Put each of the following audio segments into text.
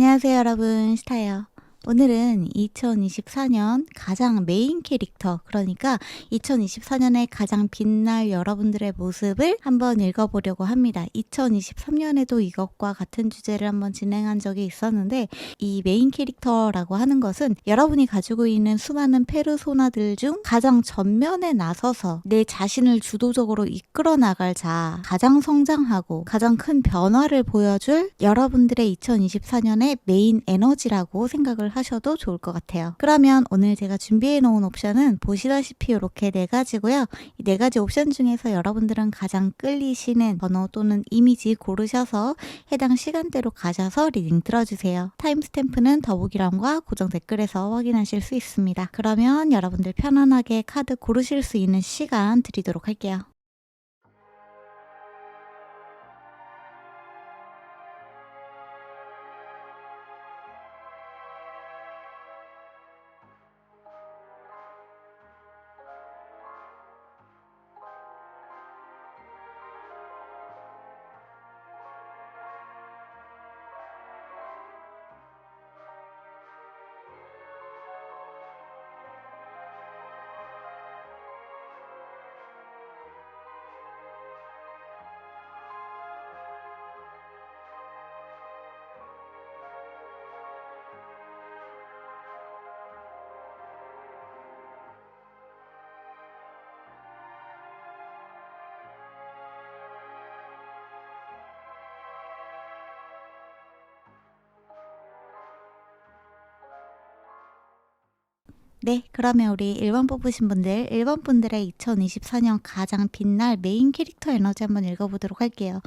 안녕하세요 여러분, 스타예요. 오늘은 2024년 가장 메인 캐릭터, 그러니까 2024년에 가장 빛날 여러분들의 모습을 한번 읽어보려고 합니다. 2023년에도 이것과 같은 주제를 한번 진행한 적이 있었는데, 이 메인 캐릭터라고 하는 것은 여러분이 가지고 있는 수많은 페르소나들 중 가장 전면에 나서서 내 자신을 주도적으로 이끌어 나갈 자, 가장 성장하고 가장 큰 변화를 보여줄 여러분들의 2024년의 메인 에너지라고 생각을 하셔도 좋을 것 같아요. 그러면 오늘 제가 준비해 놓은 옵션은 보시다시피 이렇게 4가지고요. 이 4가지 옵션 중에서 여러분들은 가장 끌리시는 번호 또는 이미지 고르셔서 해당 시간대로 가셔서 리딩 들어주세요. 타임스탬프는 더보기란과 고정 댓글에서 확인하실 수 있습니다. 그러면 여러분들 편안하게 카드 고르실 수 있는 시간 드리도록 할게요. 네, 그러면 우리 1번 뽑으신 분들, 1번 분들의 2024년 가장 빛날 메인 캐릭터 에너지 한번 읽어보도록 할게요.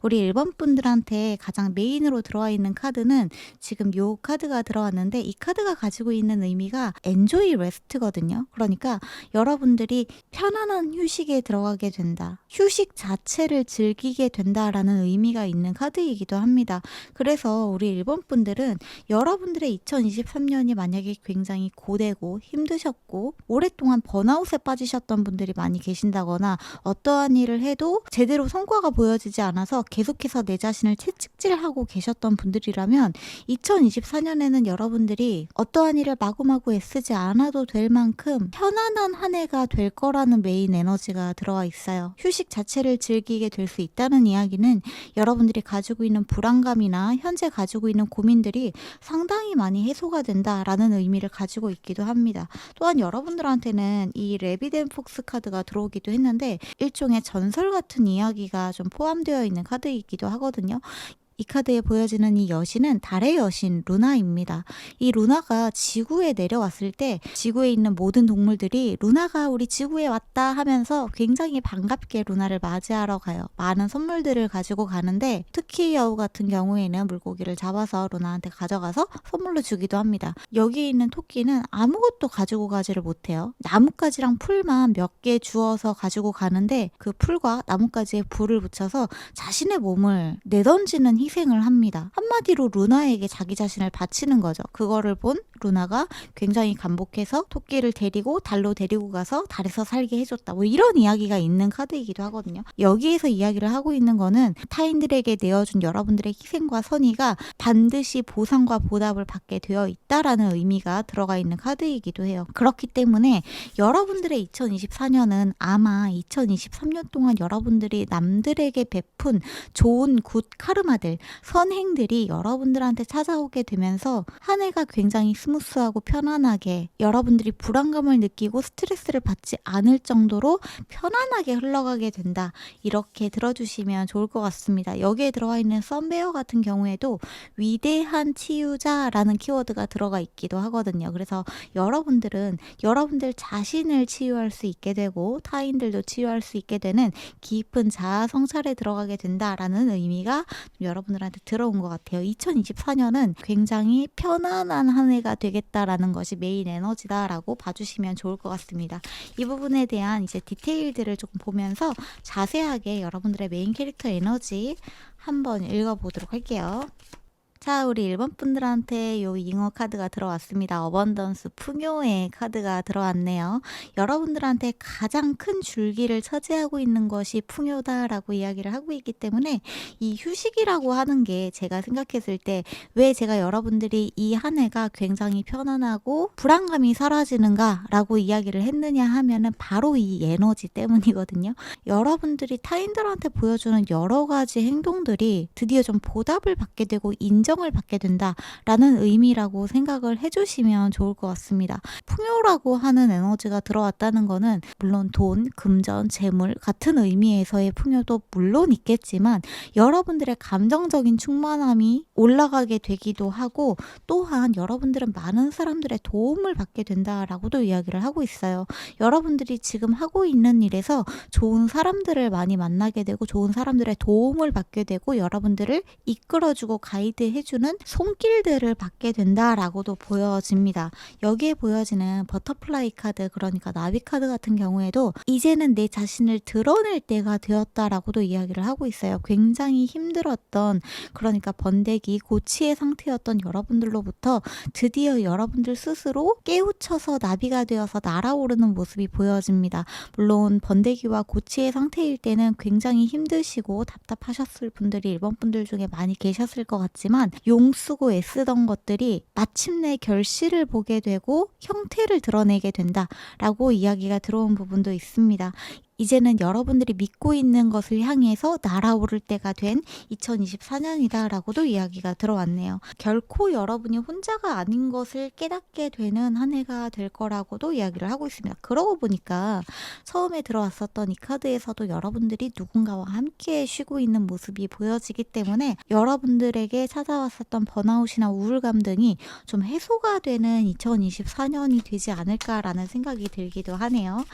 우리 1번 분들한테 가장 메인으로 들어와 있는 카드는 지금 요 카드가 들어왔는데, 이 카드가 가지고 있는 의미가 enjoy rest거든요. 그러니까 여러분들이 편안한 휴식에 들어가게 된다, 휴식 자체를 즐기게 된다라는 의미가 있는 카드이기도 합니다. 그래서 우리 1번 분들은 여러분들의 2023년이 만약에 굉장히 고되고 힘드셨고 오랫동안 번아웃에 빠지셨던 분들이 많이 계신다거나, 어떠한 일을 해도 제대로 성과가 보여지지 않아서 계속해서 내 자신을 채찍질하고 계셨던 분들이라면, 2024년에는 여러분들이 어떠한 일을 마구마구 애쓰지 않아도 될 만큼 편안한 한 해가 될 거라는 메인 에너지가 들어와 있어요. 휴식 자체를 즐기게 될 수 있다는 이야기는 여러분들이 가지고 있는 불안감이나 현재 가지고 있는 고민들이 상당히 많이 해소가 된다라는 의미를 가지고 있기도 합니다. 또한 여러분들한테는 이 레비덴 폭스 카드가 들어오기도 했는데, 일종의 전설 같은 이야기가 좀 포함되어 있는 카드이기도 하거든요. 이 카드에 보여지는 이 여신은 달의 여신 루나입니다. 이 루나가 지구에 내려왔을 때 지구에 있는 모든 동물들이 루나가 우리 지구에 왔다 하면서 굉장히 반갑게 루나를 맞이하러 가요. 많은 선물들을 가지고 가는데, 특히 여우 같은 경우에는 물고기를 잡아서 루나한테 가져가서 선물로 주기도 합니다. 여기 있는 토끼는 아무것도 가지고 가지를 못해요. 나뭇가지랑 풀만 몇 개 주워서 가지고 가는데, 그 풀과 나뭇가지에 불을 붙여서 자신의 몸을 내던지는 희생을 합니다. 한마디로 루나에게 자기 자신을 바치는 거죠. 그거를 본 루나가 굉장히 감복해서 토끼를 데리고 달로 데리고 가서 달에서 살게 해줬다, 뭐 이런 이야기가 있는 카드이기도 하거든요. 여기에서 이야기를 하고 있는 거는 타인들에게 내어준 여러분들의 희생과 선의가 반드시 보상과 보답을 받게 되어 있다라는 의미가 들어가 있는 카드이기도 해요. 그렇기 때문에 여러분들의 2024년은 아마 2023년 동안 여러분들이 남들에게 베푼 좋은 굿 카르마들, 선행들이 여러분들한테 찾아오게 되면서 한 해가 굉장히 스무스하고 편안하게, 여러분들이 불안감을 느끼고 스트레스를 받지 않을 정도로 편안하게 흘러가게 된다, 이렇게 들어주시면 좋을 것 같습니다. 여기에 들어와 있는 썬베어 같은 경우에도 위대한 치유자라는 키워드가 들어가 있기도 하거든요. 그래서 여러분들은 여러분들 자신을 치유할 수 있게 되고 타인들도 치유할 수 있게 되는 깊은 자아 성찰에 들어가게 된다라는 의미가 여러분들한테 들어온 것 같아요. 2024년은 굉장히 편안한 한 해가 되겠다라는 것이 메인 에너지다라고 봐주시면 좋을 것 같습니다. 이 부분에 대한 이제 디테일들을 조금 보면서 자세하게 여러분들의 메인 캐릭터 에너지 한번 읽어보도록 할게요. 자, 우리 1번 분들한테 요 잉어 카드가 들어왔습니다. 어번던스 풍요의 카드가 들어왔네요. 여러분들한테 가장 큰 줄기를 차지하고 있는 것이 풍요다라고 이야기를 하고 있기 때문에 이 휴식이라고 하는 게 제가 생각했을 때 왜 제가 여러분들이 이 한 해가 굉장히 편안하고 불안감이 사라지는가라고 이야기를 했느냐 하면은 바로 이 에너지 때문이거든요. 여러분들이 타인들한테 보여주는 여러 가지 행동들이 드디어 좀 보답을 받게 되고 인정을 받게 된다라는 의미라고 생각을 해주시면 좋을 것 같습니다. 풍요라고 하는 에너지가 들어왔다는 거는 물론 돈, 금전, 재물 같은 의미에서의 풍요도 물론 있겠지만 여러분들의 감정적인 충만함이 올라가게 되기도 하고 또한 여러분들은 많은 사람들의 도움을 받게 된다라고도 이야기를 하고 있어요. 여러분들이 지금 하고 있는 일에서 좋은 사람들을 많이 만나게 되고 좋은 사람들의 도움을 받게 되고 여러분들을 이끌어주고 가이드해주는 손길들을 받게 된다라고도 보여집니다. 여기에 보여지는 버터플라이 카드, 그러니까 나비 카드 같은 경우에도 이제는 내 자신을 드러낼 때가 되었다라고도 이야기를 하고 있어요. 굉장히 힘들었던, 그러니까 번데기 고치의 상태였던 여러분들로부터 드디어 여러분들 스스로 깨우쳐서 나비가 되어서 날아오르는 모습이 보여집니다. 물론 번데기와 고치의 상태일 때는 굉장히 힘드시고 답답하셨을 분들이 1번 분들 중에 많이 계셨을 것 같지만 용쓰고 애쓰던 것들이 마침내 결실을 보게 되고 형태를 드러내게 된다라고 이야기가 들어온 부분도 있습니다. 이제는 여러분들이 믿고 있는 것을 향해서 날아오를 때가 된 2024년이다라고도 이야기가 들어왔네요. 결코 여러분이 혼자가 아닌 것을 깨닫게 되는 한 해가 될 거라고도 이야기를 하고 있습니다. 그러고 보니까 처음에 들어왔었던 이 카드에서도 여러분들이 누군가와 함께 쉬고 있는 모습이 보여지기 때문에 여러분들에게 찾아왔었던 번아웃이나 우울감 등이 좀 해소가 되는 2024년이 되지 않을까라는 생각이 들기도 하네요.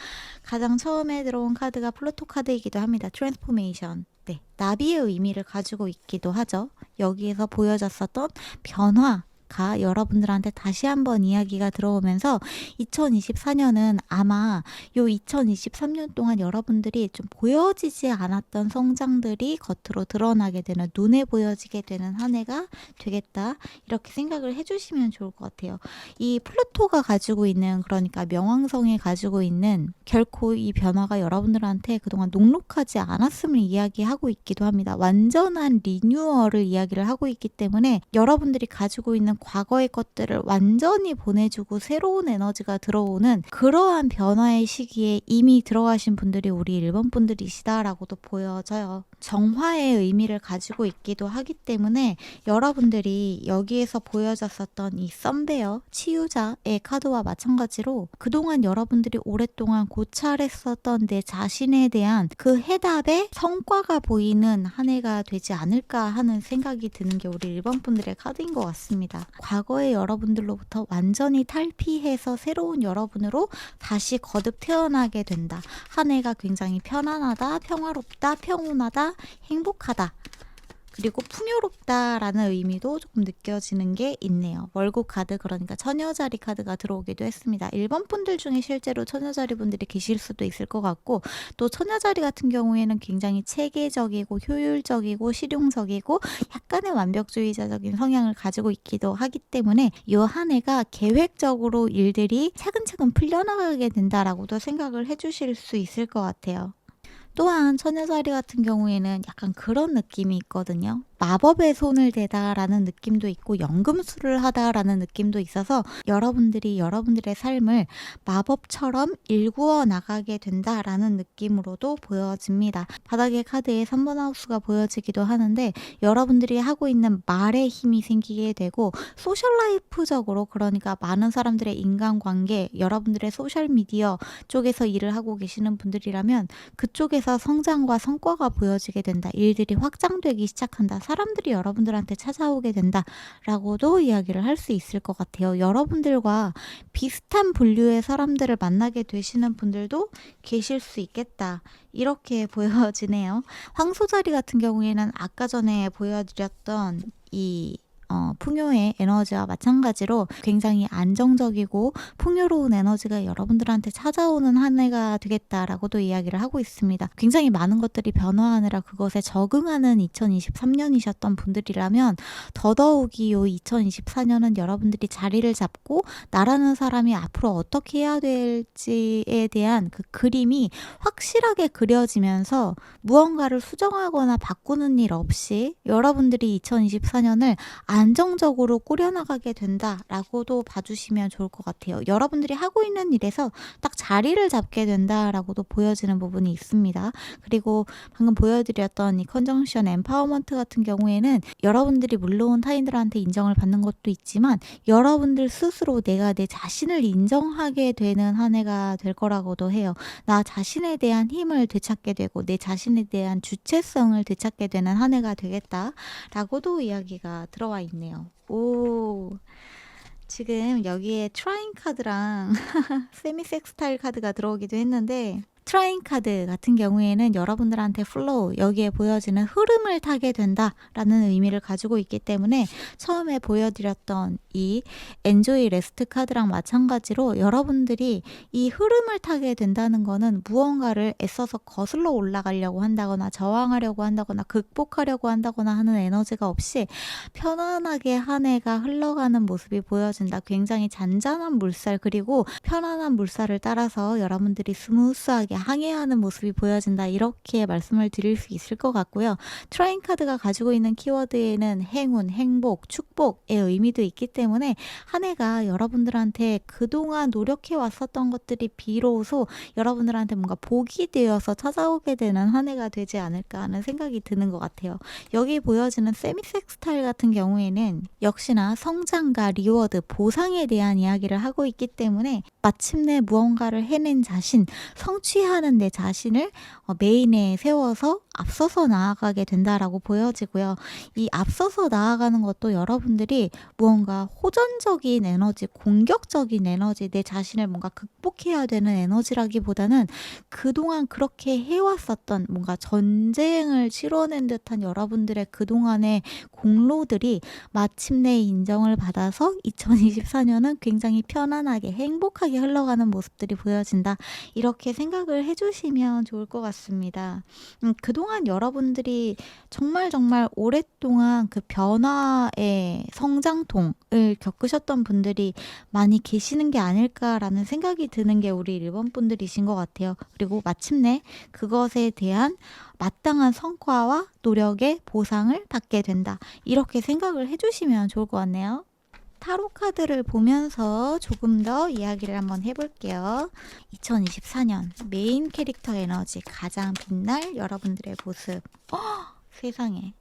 가장 처음에 들어온 카드가 플루토 카드이기도 합니다. 트랜스포메이션. 네, 나비의 의미를 가지고 있기도 하죠. 여기에서 보여졌었던 변화가 여러분들한테 다시 한번 이야기가 들어오면서 2024년은 아마 요 2023년 동안 여러분들이 좀 보여지지 않았던 성장들이 겉으로 드러나게 되는, 눈에 보여지게 되는 한 해가 되겠다, 이렇게 생각을 해주시면 좋을 것 같아요. 이 플루토가 가지고 있는, 그러니까 명왕성이 가지고 있는, 결코 이 변화가 여러분들한테 그동안 녹록하지 않았음을 이야기하고 있기도 합니다. 완전한 리뉴얼을 이야기를 하고 있기 때문에 여러분들이 가지고 있는 과거의 것들을 완전히 보내주고 새로운 에너지가 들어오는 그러한 변화의 시기에 이미 들어가신 분들이 우리 1번 분들이시다라고도 보여져요. 정화의 의미를 가지고 있기도 하기 때문에 여러분들이 여기에서 보여졌었던 이 썬베어, 치유자의 카드와 마찬가지로 그동안 여러분들이 오랫동안 고찰했었던 내 자신에 대한 그 해답의 성과가 보이는 한 해가 되지 않을까 하는 생각이 드는 게 우리 1번 분들의 카드인 것 같습니다. 과거의 여러분들로부터 완전히 탈피해서 새로운 여러분으로 다시 거듭 태어나게 된다. 한 해가 굉장히 편안하다, 평화롭다, 평온하다, 행복하다, 그리고 풍요롭다라는 의미도 조금 느껴지는 게 있네요. 월고 카드, 그러니까 처녀자리 카드가 들어오기도 했습니다. 1번 분들 중에 실제로 처녀자리 분들이 계실 수도 있을 것 같고, 또 처녀자리 같은 경우에는 굉장히 체계적이고 효율적이고 실용적이고 약간의 완벽주의자적인 성향을 가지고 있기도 하기 때문에 이 한 해가 계획적으로 일들이 차근차근 풀려나가게 된다라고도 생각을 해주실 수 있을 것 같아요. 또한 처녀자리 같은 경우에는 약간 그런 느낌이 있거든요. 마법의 손을 대다라는 느낌도 있고 연금술을 하다라는 느낌도 있어서 여러분들이 여러분들의 삶을 마법처럼 일구어 나가게 된다라는 느낌으로도 보여집니다. 바닥의 카드에 3번 하우스가 보여지기도 하는데 여러분들이 하고 있는 말에 힘이 생기게 되고 소셜라이프적으로, 그러니까 많은 사람들의 인간관계, 여러분들의 소셜미디어 쪽에서 일을 하고 계시는 분들이라면 그쪽에서 성장과 성과가 보여지게 된다. 일들이 확장되기 시작한다. 사람들이 여러분들한테 찾아오게 된다라고도 이야기를 할 수 있을 것 같아요. 여러분들과 비슷한 분류의 사람들을 만나게 되시는 분들도 계실 수 있겠다, 이렇게 보여지네요. 황소자리 같은 경우에는 아까 전에 보여드렸던 이 풍요의 에너지와 마찬가지로 굉장히 안정적이고 풍요로운 에너지가 여러분들한테 찾아오는 한 해가 되겠다라고도 이야기를 하고 있습니다. 굉장히 많은 것들이 변화하느라 그것에 적응하는 2023년이셨던 분들이라면 더더욱이 요 2024년은 여러분들이 자리를 잡고 나라는 사람이 앞으로 어떻게 해야 될지에 대한 그 그림이 확실하게 그려지면서 무언가를 수정하거나 바꾸는 일 없이 여러분들이 2024년을 안정적으로 꾸려나가게 된다라고도 봐주시면 좋을 것 같아요. 여러분들이 하고 있는 일에서 딱 자리를 잡게 된다라고도 보여지는 부분이 있습니다. 그리고 방금 보여드렸던 이 컨정션 엠파워먼트 같은 경우에는 여러분들이 물론 타인들한테 인정을 받는 것도 있지만 여러분들 스스로 내가 내 자신을 인정하게 되는 한 해가 될 거라고도 해요. 나 자신에 대한 힘을 되찾게 되고 내 자신에 대한 주체성을 되찾게 되는 한 해가 되겠다라고도 이야기가 들어와 있네요. 오, 지금 여기에 트라잉 카드랑 세미 섹스타일 카드가 들어오기도 했는데 트라잉 카드 같은 경우에는 여러분들한테 플로우, 여기에 보여지는 흐름을 타게 된다라는 의미를 가지고 있기 때문에 처음에 보여드렸던 이 엔조이 레스트 카드랑 마찬가지로 여러분들이 이 흐름을 타게 된다는 거는 무언가를 애써서 거슬러 올라가려고 한다거나 저항하려고 한다거나 극복하려고 한다거나 하는 에너지가 없이 편안하게 한 해가 흘러가는 모습이 보여진다. 굉장히 잔잔한 물살, 그리고 편안한 물살을 따라서 여러분들이 스무스하게 항해하는 모습이 보여진다, 이렇게 말씀을 드릴 수 있을 것 같고요. 트라잉 카드가 가지고 있는 키워드에는 행운, 행복, 축복의 의미도 있기 때문에 한 해가 여러분들한테 그동안 노력해 왔었던 것들이 비로소 여러분들한테 뭔가 복이 되어서 찾아오게 되는 한 해가 되지 않을까 하는 생각이 드는 것 같아요. 여기 보여지는 세미섹스타일 같은 경우에는 역시나 성장과 리워드, 보상에 대한 이야기를 하고 있기 때문에 마침내 무언가를 해낸 자신, 성취하는 내 자신을 메인에 세워서 앞서서 나아가게 된다라고 보여지고요. 이 앞서서 나아가는 것도 여러분들이 무언가 호전적인 에너지, 공격적인 에너지, 내 자신을 뭔가 극복해야 되는 에너지라기보다는 그동안 그렇게 해왔었던 뭔가 전쟁을 치러낸 듯한 여러분들의 그동안의 공로들이 마침내 인정을 받아서 2024년은 굉장히 편안하게 행복하게 흘러가는 모습들이 보여진다, 이렇게 생각을 해주시면 좋을 것 같습니다. 그동안 여러분들이 정말 오랫동안 그 변화의 성장통을 겪으셨던 분들이 많이 계시는 게 아닐까라는 생각이 드는 게 우리 일본 분들이신 것 같아요. 그리고 마침내 그것에 대한 마땅한 성과와 노력의 보상을 받게 된다, 이렇게 생각을 해주시면 좋을 것 같네요. 타로 카드를 보면서 조금 더 이야기를 한번 해볼게요. 2024년 메인 캐릭터 에너지, 가장 빛날 여러분들의 모습. 세상에.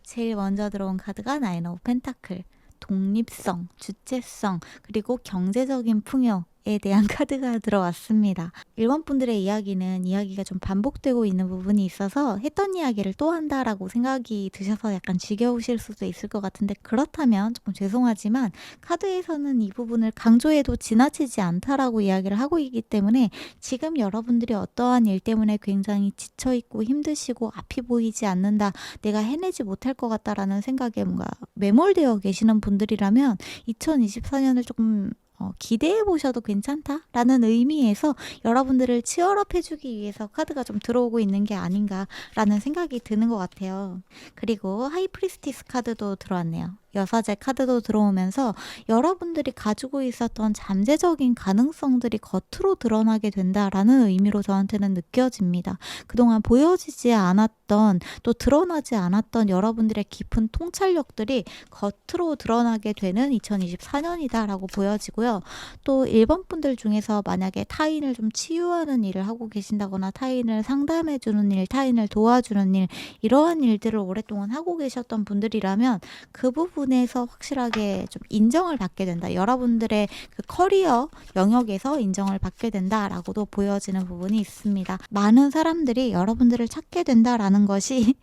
제일 먼저 들어온 카드가 나인 오브 펜타클. 독립성, 주체성, 그리고 경제적인 풍요에 대한 카드가 들어왔습니다. 일본 분들의 이야기가 좀 반복되고 있는 부분이 있어서 했던 이야기를 또 한다라고 생각이 드셔서 약간 지겨우실 수도 있을 것 같은데, 그렇다면 조금 죄송하지만 카드에서는 이 부분을 강조해도 지나치지 않다라고 이야기를 하고 있기 때문에 지금 여러분들이 어떠한 일 때문에 굉장히 지쳐있고 힘드시고 앞이 보이지 않는다, 내가 해내지 못할 것 같다라는 생각에 뭔가 매몰되어 계시는 분들이라면 2024년을 조금 기대해 보셔도 괜찮다라는 의미에서 여러분들을 치얼업 해주기 위해서 카드가 좀 들어오고 있는 게 아닌가라는 생각이 드는 것 같아요. 그리고 하이프리스티스 카드도 들어왔네요. 여사제 카드도 들어오면서 여러분들이 가지고 있었던 잠재적인 가능성들이 겉으로 드러나게 된다라는 의미로 저한테는 느껴집니다. 그동안 보여지지 않았던, 또 드러나지 않았던 여러분들의 깊은 통찰력들이 겉으로 드러나게 되는 2024년이다라고 보여지고요. 또 일본 분들 중에서 만약에 타인을 좀 치유하는 일을 하고 계신다거나 타인을 상담해주는 일, 타인을 도와주는 일, 이러한 일들을 오랫동안 하고 계셨던 분들이라면 그 부분에서 확실하게 좀 인정을 받게 된다. 여러분들의 그 커리어 영역에서 인정을 받게 된다라고도 보여지는 부분이 있습니다. 많은 사람들이 여러분들을 찾게 된다라는 것이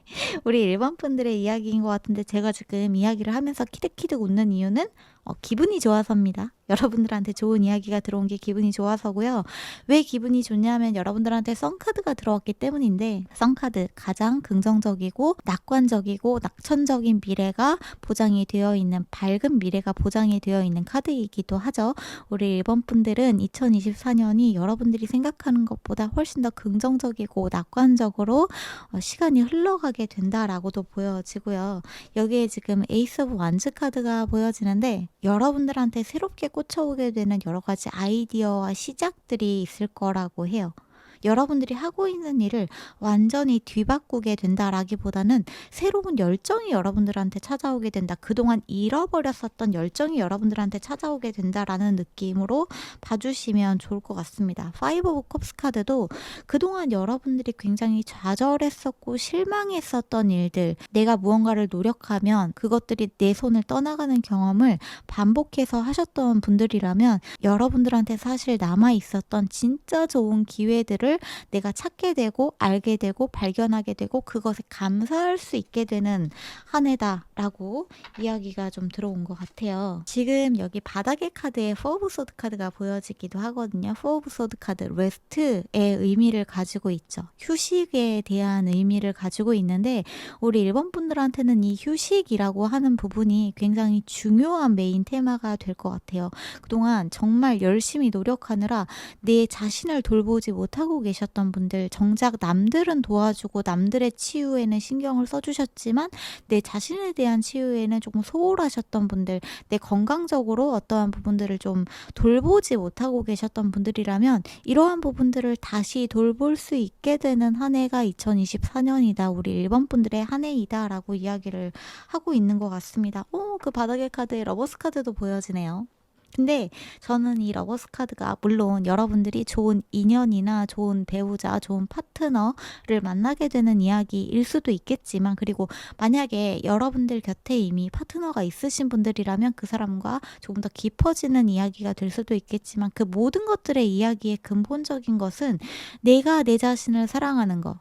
우리 일본 분들의 이야기인 것 같은데, 제가 지금 이야기를 하면서 키득키득 웃는 이유는 기분이 좋아서입니다. 여러분들한테 좋은 이야기가 들어온 게 기분이 좋아서고요. 왜 기분이 좋냐면 여러분들한테 썬카드가 들어왔기 때문인데, 썬카드 가장 긍정적이고 낙관적이고 낙천적인 미래가 보장이 되어 있는 밝은 미래가 보장이 되어 있는 카드이기도 하죠. 우리 1번 분들은 2024년이 여러분들이 생각하는 것보다 훨씬 더 긍정적이고 낙관적으로 시간이 흘러가게 된다라고도 보여지고요. 여기에 지금 에이스 오브 완즈 카드가 보여지는데 여러분들한테 새롭게 꽂혀오게 되는 여러 가지 아이디어와 시작들이 있을 거라고 해요. 여러분들이 하고 있는 일을 완전히 뒤바꾸게 된다라기보다는 새로운 열정이 여러분들한테 찾아오게 된다. 그동안 잃어버렸었던 열정이 여러분들한테 찾아오게 된다라는 느낌으로 봐주시면 좋을 것 같습니다. 파이브 오브 컵스 카드도 그동안 여러분들이 굉장히 좌절했었고 실망했었던 일들, 내가 무언가를 노력하면 그것들이 내 손을 떠나가는 경험을 반복해서 하셨던 분들이라면 여러분들한테 사실 남아있었던 진짜 좋은 기회들을 내가 찾게 되고 알게 되고 발견하게 되고 그것에 감사할 수 있게 되는 한 해다라고 이야기가 좀 들어온 것 같아요. 지금 여기 바닥의 카드에 포 오브 소드 카드가 보여지기도 하거든요. 포 오브 소드 카드 레스트의 의미를 가지고 있죠. 휴식에 대한 의미를 가지고 있는데 우리 1번 분들한테는 이 휴식이라고 하는 부분이 굉장히 중요한 메인 테마가 될 것 같아요. 그동안 정말 열심히 노력하느라 내 자신을 돌보지 못하고 계셨던 분들, 정작 남들은 도와주고 남들의 치유에는 신경을 써주셨지만 내 자신에 대한 치유에는 조금 소홀하셨던 분들, 내 건강적으로 어떠한 부분들을 좀 돌보지 못하고 계셨던 분들이라면 이러한 부분들을 다시 돌볼 수 있게 되는 한 해가 2024년이다. 우리 1번 분들의 한 해이다 라고 이야기를 하고 있는 것 같습니다. 그 바닥의 카드에 러버스 카드도 보여지네요. 근데 저는 이 러버스 카드가 물론 여러분들이 좋은 인연이나 좋은 배우자, 좋은 파트너를 만나게 되는 이야기일 수도 있겠지만 그리고 만약에 여러분들 곁에 이미 파트너가 있으신 분들이라면 그 사람과 조금 더 깊어지는 이야기가 될 수도 있겠지만 그 모든 것들의 이야기의 근본적인 것은 내가 내 자신을 사랑하는 거.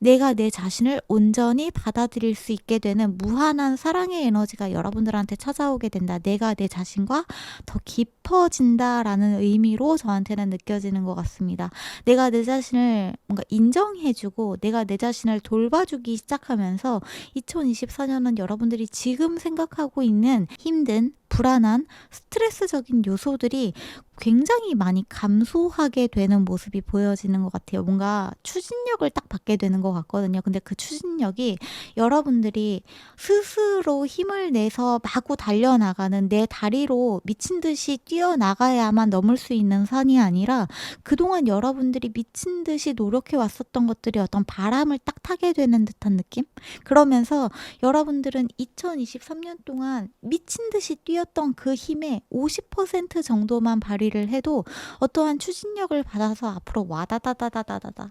내가 내 자신을 온전히 받아들일 수 있게 되는 무한한 사랑의 에너지가 여러분들한테 찾아오게 된다. 내가 내 자신과 더 깊어진다라는 의미로 저한테는 느껴지는 것 같습니다. 내가 내 자신을 뭔가 인정해주고 내가 내 자신을 돌봐주기 시작하면서 2024년은 여러분들이 지금 생각하고 있는 힘든 불안한 스트레스적인 요소들이 굉장히 많이 감소하게 되는 모습이 보여지는 것 같아요. 뭔가 추진력을 딱 받게 되는 것 같거든요. 근데 그 추진력이 여러분들이 스스로 힘을 내서 마구 달려나가는 내 다리로 미친 듯이 뛰어나가야만 넘을 수 있는 산이 아니라 그동안 여러분들이 미친 듯이 노력해 왔었던 것들이 어떤 바람을 딱 타게 되는 듯한 느낌? 그러면서 여러분들은 2023년 동안 미친 듯이 뛰었던 그 힘의 50% 정도만 발휘를 해도 어떠한 추진력을 받아서 앞으로 와다다다다다다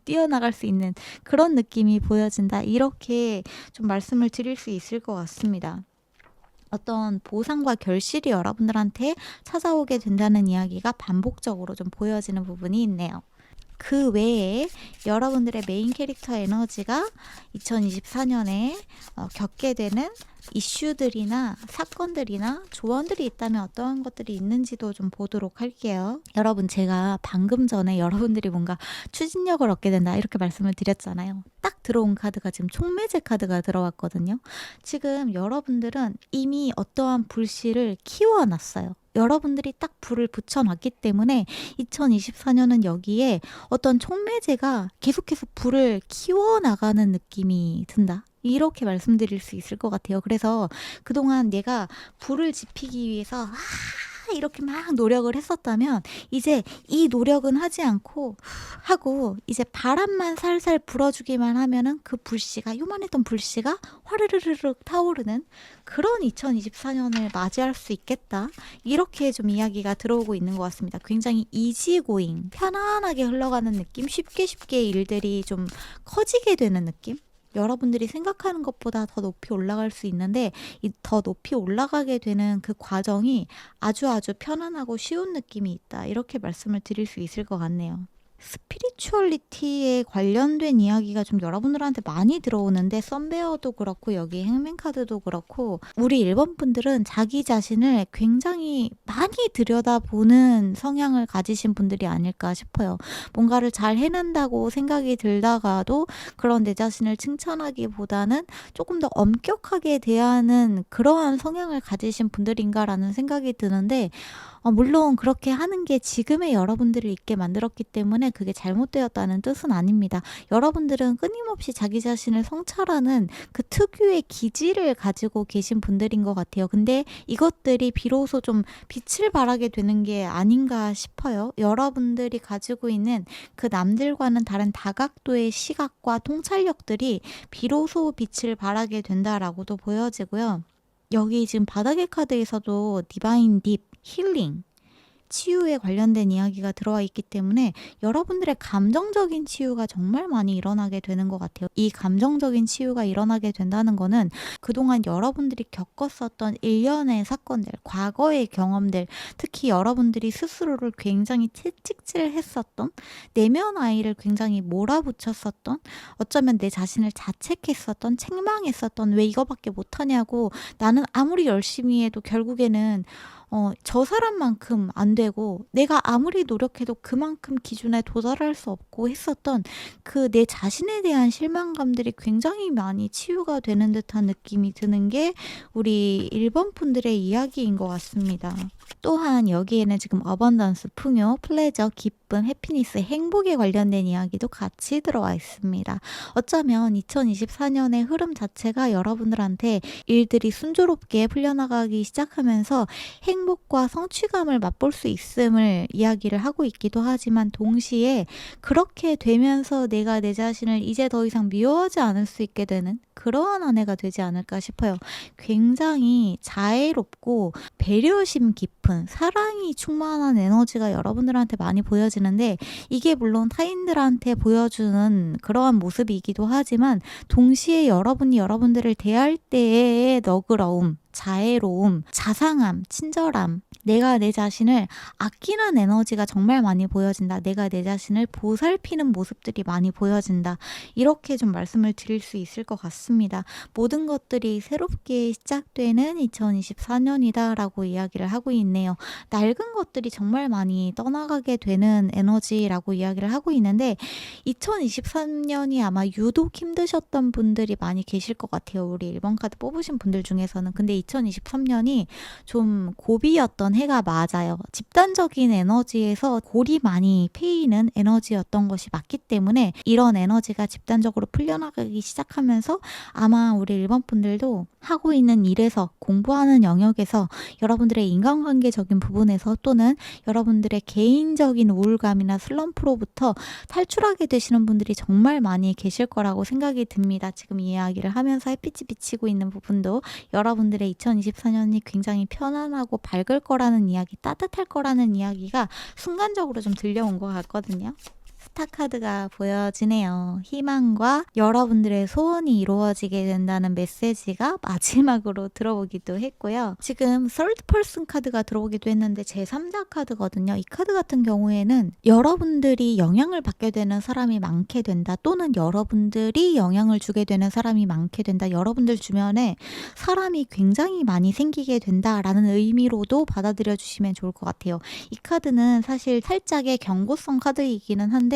뛰어나갈 수 있는 그런 느낌이 보여진다. 이렇게 좀 말씀을 드릴 수 있을 것 같습니다. 어떤 보상과 결실이 여러분들한테 찾아오게 된다는 이야기가 반복적으로 좀 보여지는 부분이 있네요. 그 외에 여러분들의 메인 캐릭터 에너지가 2024년에 겪게 되는 이슈들이나 사건들이나 조언들이 있다면 어떠한 것들이 있는지도 좀 보도록 할게요. 여러분, 제가 방금 전에 여러분들이 뭔가 추진력을 얻게 된다 이렇게 말씀을 드렸잖아요. 딱 들어온 카드가 지금 촉매제 카드가 들어왔거든요. 지금 여러분들은 이미 어떠한 불씨를 키워놨어요. 여러분들이 딱 불을 붙여놨기 때문에 2024년은 여기에 어떤 촉매제가 계속해서 불을 키워나가는 느낌이 든다. 이렇게 말씀드릴 수 있을 것 같아요. 그래서 그동안 내가 불을 지피기 위해서 이렇게 막 노력을 했었다면 이제 이 노력은 하지 않고 하고 이제 바람만 살살 불어주기만 하면은 그 불씨가 요만했던 불씨가 화르르르륵 타오르는 그런 2024년을 맞이할 수 있겠다. 이렇게 좀 이야기가 들어오고 있는 것 같습니다. 굉장히 이지고잉, 편안하게 흘러가는 느낌, 쉽게 일들이 좀 커지게 되는 느낌? 여러분들이 생각하는 것보다 더 높이 올라갈 수 있는데 이 더 높이 올라가게 되는 그 과정이 아주 편안하고 쉬운 느낌이 있다. 이렇게 말씀을 드릴 수 있을 것 같네요. 스피리추얼리티에 관련된 이야기가 좀 여러분들한테 많이 들어오는데, 썬베어도 그렇고 여기 행맨카드도 그렇고, 우리 1번 분들은 자기 자신을 굉장히 많이 들여다보는 성향을 가지신 분들이 아닐까 싶어요. 뭔가를 잘 해낸다고 생각이 들다가도 그런 내 자신을 칭찬하기보다는 조금 더 엄격하게 대하는 그러한 성향을 가지신 분들인가라는 생각이 드는데, 물론 그렇게 하는 게 지금의 여러분들을 있게 만들었기 때문에 그게 잘못되었다는 뜻은 아닙니다. 여러분들은 끊임없이 자기 자신을 성찰하는 그 특유의 기질을 가지고 계신 분들인 것 같아요. 근데 이것들이 비로소 좀 빛을 발하게 되는 게 아닌가 싶어요. 여러분들이 가지고 있는 그 남들과는 다른 다각도의 시각과 통찰력들이 비로소 빛을 발하게 된다라고도 보여지고요. 여기 지금 바닥의 카드에서도 디바인 딥, 힐링, 치유에 관련된 이야기가 들어와 있기 때문에 여러분들의 감정적인 치유가 정말 많이 일어나게 되는 것 같아요. 이 감정적인 치유가 일어나게 된다는 거는 그동안 여러분들이 겪었었던 일련의 사건들, 과거의 경험들, 특히 여러분들이 스스로를 굉장히 채찍질했었던, 내면 아이를 굉장히 몰아붙였었던, 어쩌면 내 자신을 자책했었던, 책망했었던, 왜 이거밖에 못하냐고, 나는 아무리 열심히 해도 결국에는 저 사람만큼 안 되고 내가 아무리 노력해도 그만큼 기준에 도달할 수 없고 했었던 그 내 자신에 대한 실망감들이 굉장히 많이 치유가 되는 듯한 느낌이 드는 게 우리 1번 분들의 이야기인 것 같습니다. 또한 여기에는 지금 어번던스, 풍요, 플레저, 기쁨, 해피니스, 행복에 관련된 이야기도 같이 들어와 있습니다. 어쩌면 2024년의 흐름 자체가 여러분들한테 일들이 순조롭게 풀려나가기 시작하면서 행복과 성취감을 맛볼 수 있음을 이야기를 하고 있기도 하지만, 동시에 그렇게 되면서 내가 내 자신을 이제 더 이상 미워하지 않을 수 있게 되는 그러한 한 해가 되지 않을까 싶어요. 굉장히 자애롭고 배려심 깊은 사랑이 충만한 에너지가 여러분들한테 많이 보여지는데, 이게 물론 타인들한테 보여주는 그러한 모습이기도 하지만, 동시에 여러분이 여러분들을 대할 때의 너그러움, 자애로움, 자상함, 친절함, 내가 내 자신을 아끼는 에너지가 정말 많이 보여진다. 내가 내 자신을 보살피는 모습들이 많이 보여진다. 이렇게 좀 말씀을 드릴 수 있을 것 같습니다. 모든 것들이 새롭게 시작되는 2024년이다 라고 이야기를 하고 있네요. 낡은 것들이 정말 많이 떠나가게 되는 에너지라고 이야기를 하고 있는데, 2023년이 아마 유독 힘드셨던 분들이 많이 계실 것 같아요. 우리 1번 카드 뽑으신 분들 중에서는. 근데 2023년이 좀 고비였던 해가 맞아요. 집단적인 에너지에서 골이 많이 패이는 에너지였던 것이 맞기 때문에, 이런 에너지가 집단적으로 풀려나가기 시작하면서 아마 우리 1번 분들도 하고 있는 일에서, 공부하는 영역에서, 여러분들의 인간관계적인 부분에서, 또는 여러분들의 개인적인 우울감이나 슬럼프로부터 탈출하게 되시는 분들이 정말 많이 계실 거라고 생각이 듭니다. 지금 이 이야기를 하면서 햇빛이 비치고 있는 부분도 여러분들의 2024년이 굉장히 편안하고 밝을 거라는 이야기, 따뜻할 거라는 이야기가 순간적으로 좀 들려온 것 같거든요. 스타카드가 보여지네요. 희망과 여러분들의 소원이 이루어지게 된다는 메시지가 마지막으로 들어오기도 했고요. 지금 third person 카드가 들어오기도 했는데 제3자 카드거든요. 이 카드 같은 경우에는 여러분들이 영향을 받게 되는 사람이 많게 된다, 또는 여러분들이 영향을 주게 되는 사람이 많게 된다, 여러분들 주변에 사람이 굉장히 많이 생기게 된다라는 의미로도 받아들여 주시면 좋을 것 같아요. 이 카드는 사실 살짝의 경고성 카드이기는 한데,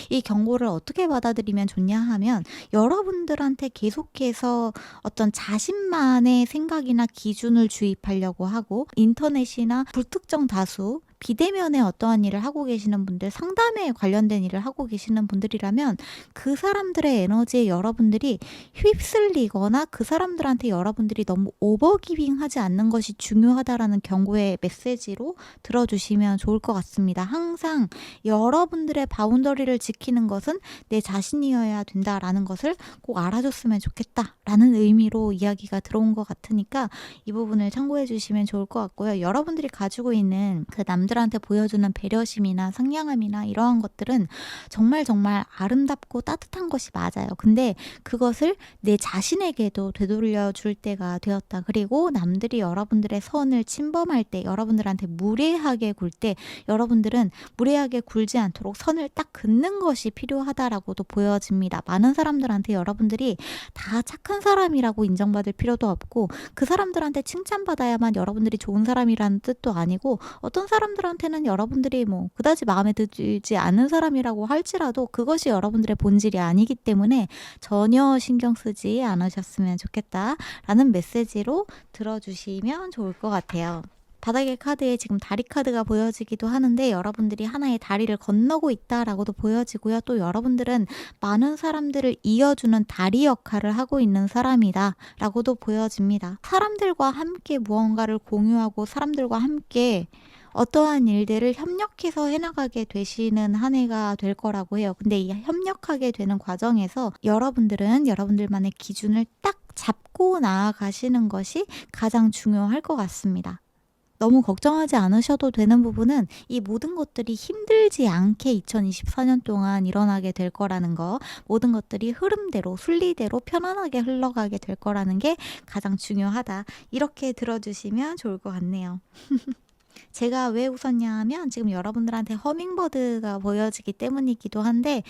이 경고를 어떻게 받아들이면 좋냐 하면, 여러분들한테 계속해서 어떤 자신만의 생각이나 기준을 주입하려고 하고, 인터넷이나 불특정 다수, 비대면에 어떠한 일을 하고 계시는 분들, 상담에 관련된 일을 하고 계시는 분들이라면 그 사람들의 에너지에 여러분들이 휩쓸리거나 그 사람들한테 여러분들이 너무 오버기빙하지 않는 것이 중요하다라는 경고의 메시지로 들어주시면 좋을 것 같습니다. 항상 여러분들의 바운더리를 지키는 것은 내 자신이어야 된다라는 것을 꼭 알아줬으면 좋겠다라는 의미로 이야기가 들어온 것 같으니까 이 부분을 참고해 주시면 좋을 것 같고요. 여러분들이 가지고 있는 그 남자 남들한테 보여주는 배려심이나 상냥함이나 이러한 것들은 정말 정말 아름답고 따뜻한 것이 맞아요. 근데 그것을 내 자신에게도 되돌려 줄 때가 되었다. 그리고 남들이 여러분들의 선을 침범할 때, 여러분들한테 무례하게 굴 때 여러분들은 무례하게 굴지 않도록 선을 딱 긋는 것이 필요하다라고도 보여집니다. 많은 사람들한테 여러분들이 다 착한 사람이라고 인정받을 필요도 없고 그 사람들한테 칭찬받아야만 여러분들이 좋은 사람이라는 뜻도 아니고 어떤 사람들한테는 여러분들이 뭐 그다지 마음에 들지 않는 사람이라고 할지라도 그것이 여러분들의 본질이 아니기 때문에 전혀 신경 쓰지 않으셨으면 좋겠다라는 메시지로 들어주시면 좋을 것 같아요. 바닥의 카드에 지금 다리 카드가 보여지기도 하는데 여러분들이 하나의 다리를 건너고 있다라고도 보여지고요. 또 여러분들은 많은 사람들을 이어주는 다리 역할을 하고 있는 사람이다 라고도 보여집니다. 사람들과 함께 무언가를 공유하고 사람들과 함께 어떠한 일들을 협력해서 해나가게 되시는 한 해가 될 거라고 해요. 근데 이 협력하게 되는 과정에서 여러분들은 여러분들만의 기준을 딱 잡고 나아가시는 것이 가장 중요할 것 같습니다. 너무 걱정하지 않으셔도 되는 부분은 이 모든 것들이 힘들지 않게 2024년 동안 일어나게 될 거라는 거, 모든 것들이 흐름대로 순리대로 편안하게 흘러가게 될 거라는 게 가장 중요하다. 이렇게 들어주시면 좋을 것 같네요. 제가 왜 웃었냐 하면 지금 여러분들한테 허밍버드가 보여지기 때문이기도 한데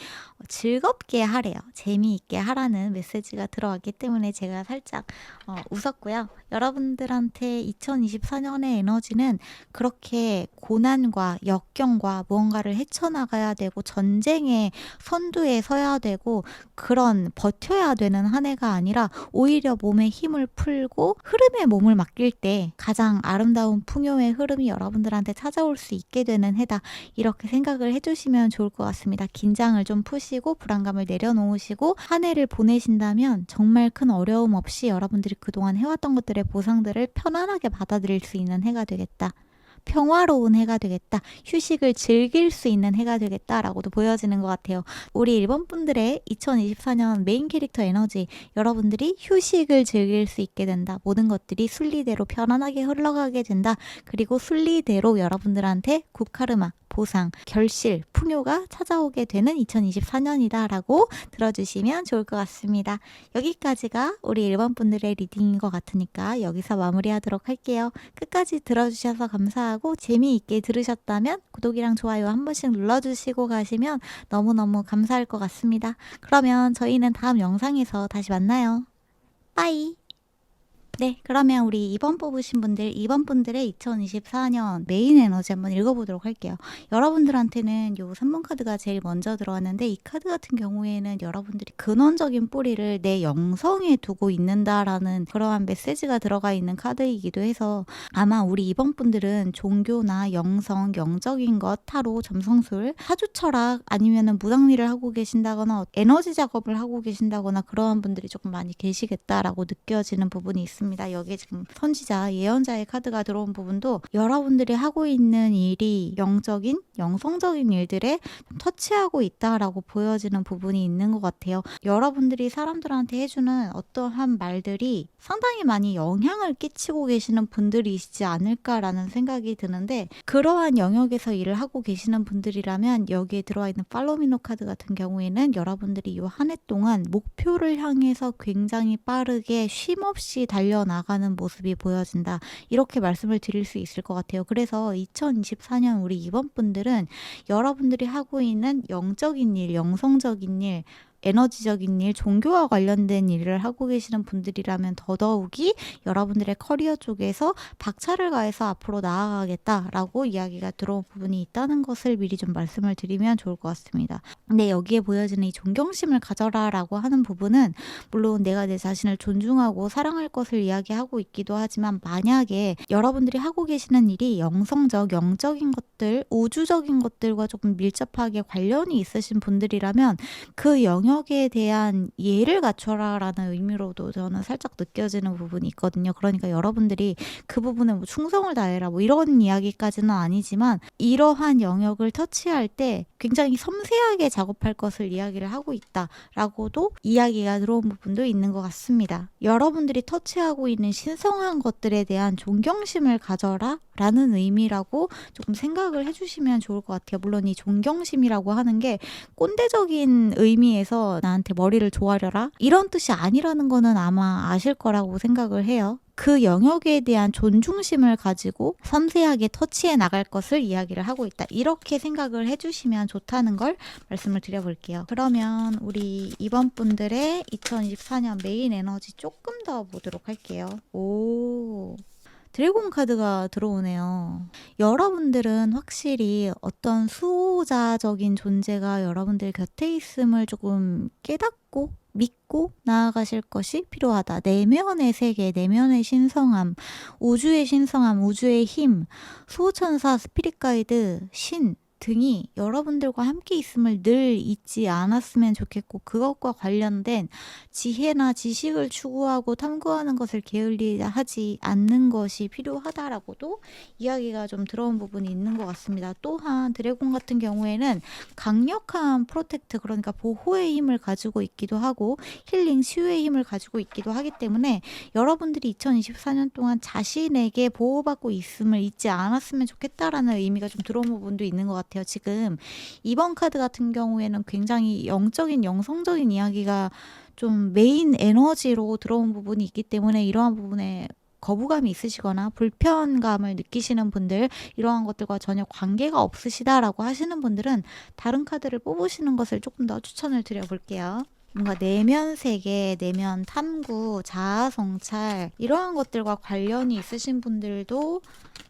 즐겁게 하래요. 재미있게 하라는 메시지가 들어왔기 때문에 제가 살짝 웃었고요. 여러분들한테 2024년의 에너지는 그렇게 고난과 역경과 무언가를 헤쳐나가야 되고 전쟁의 선두에 서야 되고 그런 버텨야 되는 한 해가 아니라 오히려 몸에 힘을 풀고 흐름에 몸을 맡길 때 가장 아름다운 풍요의 흐름이 여러분들한테 찾아올 수 있게 되는 해다. 이렇게 생각을 해주시면 좋을 것 같습니다. 긴장을 좀 푸시고 불안감을 내려놓으시고 한 해를 보내신다면 정말 큰 어려움 없이 여러분들이 그동안 해왔던 것들의 보상들을 편안하게 받아들일 수 있는 해가 되겠다. 평화로운 해가 되겠다. 휴식을 즐길 수 있는 해가 되겠다라고도 보여지는 것 같아요. 우리 일본 분들의 2024년 메인 캐릭터 에너지, 여러분들이 휴식을 즐길 수 있게 된다. 모든 것들이 순리대로 편안하게 흘러가게 된다. 그리고 순리대로 여러분들한테 굿카르마, 보상, 결실, 풍요가 찾아오게 되는 2024년이다 라고 들어주시면 좋을 것 같습니다. 여기까지가 우리 1번 분들의 리딩인 것 같으니까 여기서 마무리하도록 할게요. 끝까지 들어주셔서 감사하고 재미있게 들으셨다면 구독이랑 좋아요 한 번씩 눌러주시고 가시면 너무너무 감사할 것 같습니다. 그러면 저희는 다음 영상에서 다시 만나요. 빠이! 네, 그러면 우리 2번 뽑으신 분들, 2번 분들의 2024년 메인 에너지 한번 읽어보도록 할게요. 여러분들한테는 요 3번 카드가 제일 먼저 들어왔는데 이 카드 같은 경우에는 여러분들이 근원적인 뿌리를 내 영성에 두고 있는다라는 그러한 메시지가 들어가 있는 카드이기도 해서 아마 우리 2번 분들은 종교나 영성, 영적인 것, 타로, 점성술, 사주 철학 아니면은 무당일을 하고 계신다거나 에너지 작업을 하고 계신다거나 그러한 분들이 조금 많이 계시겠다라고 느껴지는 부분이 있습니다. 여기에 지금 선지자, 예언자의 카드가 들어온 부분도 여러분들이 하고 있는 일이 영적인, 영성적인 일들에 터치하고 있다라고 보여지는 부분이 있는 것 같아요. 여러분들이 사람들한테 해주는 어떠한 말들이 상당히 많이 영향을 끼치고 계시는 분들이시지 않을까라는 생각이 드는데 그러한 영역에서 일을 하고 계시는 분들이라면 여기에 들어와 있는 팔로미노 카드 같은 경우에는 여러분들이 이 한 해 동안 목표를 향해서 굉장히 빠르게 쉼없이 달려나가는 모습이 보여진다. 이렇게 말씀을 드릴 수 있을 것 같아요. 그래서 2024년 우리 2번 분들은 여러분들이 하고 있는 영적인 일, 영성적인 일, 에너지적인 일, 종교와 관련된 일을 하고 계시는 분들이라면 더더욱이 여러분들의 커리어 쪽에서 박차를 가해서 앞으로 나아가겠다라고 이야기가 들어온 부분이 있다는 것을 미리 좀 말씀을 드리면 좋을 것 같습니다. 근데 여기에 보여지는 이 존경심을 가져라라고 하는 부분은 물론 내가 내 자신을 존중하고 사랑할 것을 이야기하고 있기도 하지만 만약에 여러분들이 하고 계시는 일이 영성적, 영적인 것들, 우주적인 것들과 조금 밀접하게 관련이 있으신 분들이라면 그 영역에 대한 예를 갖춰라 라는 의미로도 저는 살짝 느껴지는 부분이 있거든요. 그러니까 여러분들이 그 부분에 뭐 충성을 다해라 뭐 이런 이야기까지는 아니지만 이러한 영역을 터치할 때 굉장히 섬세하게 작업할 것을 이야기를 하고 있다라고도 이야기가 들어온 부분도 있는 것 같습니다. 여러분들이 터치하고 있는 신성한 것들에 대한 존경심을 가져라 라는 의미라고 조금 생각을 해주시면 좋을 것 같아요. 물론 이 존경심이라고 하는 게 꼰대적인 의미에서 나한테 머리를 조아려라 이런 뜻이 아니라는 거는 아마 아실 거라고 생각을 해요. 그 영역에 대한 존중심을 가지고 섬세하게 터치해 나갈 것을 이야기를 하고 있다. 이렇게 생각을 해주시면 좋다는 걸 말씀을 드려볼게요. 그러면 우리 이번 분들의 2024년 메인 에너지 조금 더 보도록 할게요. 오, 드래곤 카드가 들어오네요. 여러분들은 확실히 어떤 수호자적인 존재가 여러분들 곁에 있음을 조금 깨닫고 믿고 나아가실 것이 필요하다. 내면의 세계, 내면의 신성함, 우주의 신성함, 우주의 힘, 수호천사, 스피릿 가이드, 신 등이 여러분들과 함께 있음을 늘 잊지 않았으면 좋겠고, 그것과 관련된 지혜나 지식을 추구하고 탐구하는 것을 게을리하지 않는 것이 필요하다라고도 이야기가 좀 들어온 부분이 있는 것 같습니다. 또한 드래곤 같은 경우에는 강력한 프로텍트, 그러니까 보호의 힘을 가지고 있기도 하고 힐링, 치유의 힘을 가지고 있기도 하기 때문에 여러분들이 2024년 동안 자신에게 보호받고 있음을 잊지 않았으면 좋겠다라는 의미가 좀 들어온 부분도 있는 것 같아요. 지금 이번 카드 같은 경우에는 굉장히 영적인, 영성적인 이야기가 좀 메인 에너지로 들어온 부분이 있기 때문에 이러한 부분에 거부감이 있으시거나 불편감을 느끼시는 분들, 이러한 것들과 전혀 관계가 없으시다라고 하시는 분들은 다른 카드를 뽑으시는 것을 조금 더 추천을 드려볼게요. 뭔가 내면 세계, 내면 탐구, 자아 성찰 이러한 것들과 관련이 있으신 분들도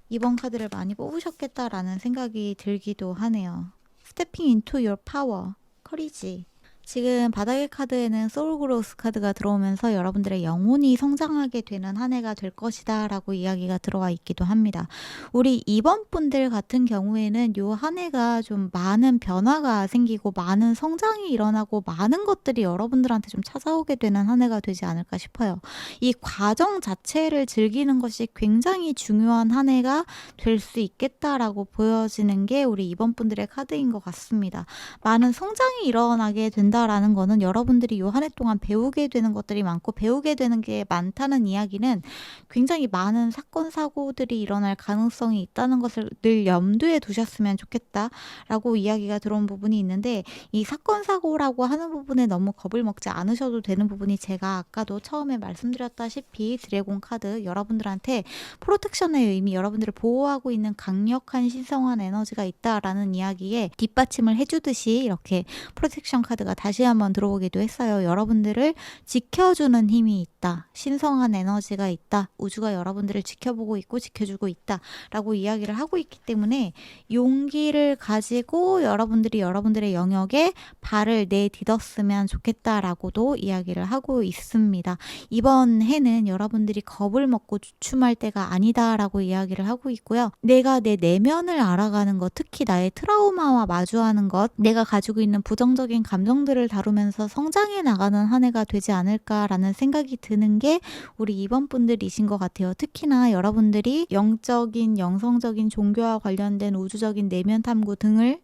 이번 카드를 많이 뽑으셨겠다라는 생각이 들기도 하네요. Stepping into your power, 커리지. 지금 바닥의 카드에는 소울 그로스 카드가 들어오면서 여러분들의 영혼이 성장하게 되는 한 해가 될 것이다 라고 이야기가 들어와 있기도 합니다. 우리 이번 분들 같은 경우에는 요 한 해가 좀 많은 변화가 생기고 많은 성장이 일어나고 많은 것들이 여러분들한테 좀 찾아오게 되는 한 해가 되지 않을까 싶어요. 이 과정 자체를 즐기는 것이 굉장히 중요한 한 해가 될 수 있겠다라고 보여지는 게 우리 이번 분들의 카드인 것 같습니다. 많은 성장이 일어나게 된다라는 거는 여러분들이 요 한 해 동안 배우게 되는 것들이 많고 배우게 되는 게 많다는 이야기는 굉장히 많은 사건 사고들이 일어날 가능성이 있다는 것을 늘 염두에 두셨으면 좋겠다라고 이야기가 들어온 부분이 있는데, 이 사건 사고라고 하는 부분에 너무 겁을 먹지 않으셔도 되는 부분이 제가 아까도 처음에 말씀드렸다시피 드래곤 카드 여러분들한테 프로텍션의 의미, 여러분들을 보호하고 있는 강력한 신성한 에너지가 있다라는 이야기에 뒷받침을 해주듯이 이렇게 프로텍션 카드가 다시 한번 들어오기도 했어요. 여러분들을 지켜주는 힘이 있다. 신성한 에너지가 있다. 우주가 여러분들을 지켜보고 있고 지켜주고 있다. 라고 이야기를 하고 있기 때문에 용기를 가지고 여러분들이 여러분들의 영역에 발을 내딛었으면 좋겠다라고도 이야기를 하고 있습니다. 이번 해는 여러분들이 겁을 먹고 주춤할 때가 아니다라고 이야기를 하고 있고요. 내가 내 내면을 알아가는 것, 특히 나의 트라우마와 마주하는 것, 내가 가지고 있는 부정적인 감정들을 다루면서 성장해 나가는 한 해가 되지 않을까라는 생각이 드는 게 우리 이번 분들이신 것 같아요. 특히나 여러분들이 영적인, 영성적인 종교와 관련된 우주적인 내면 탐구 등을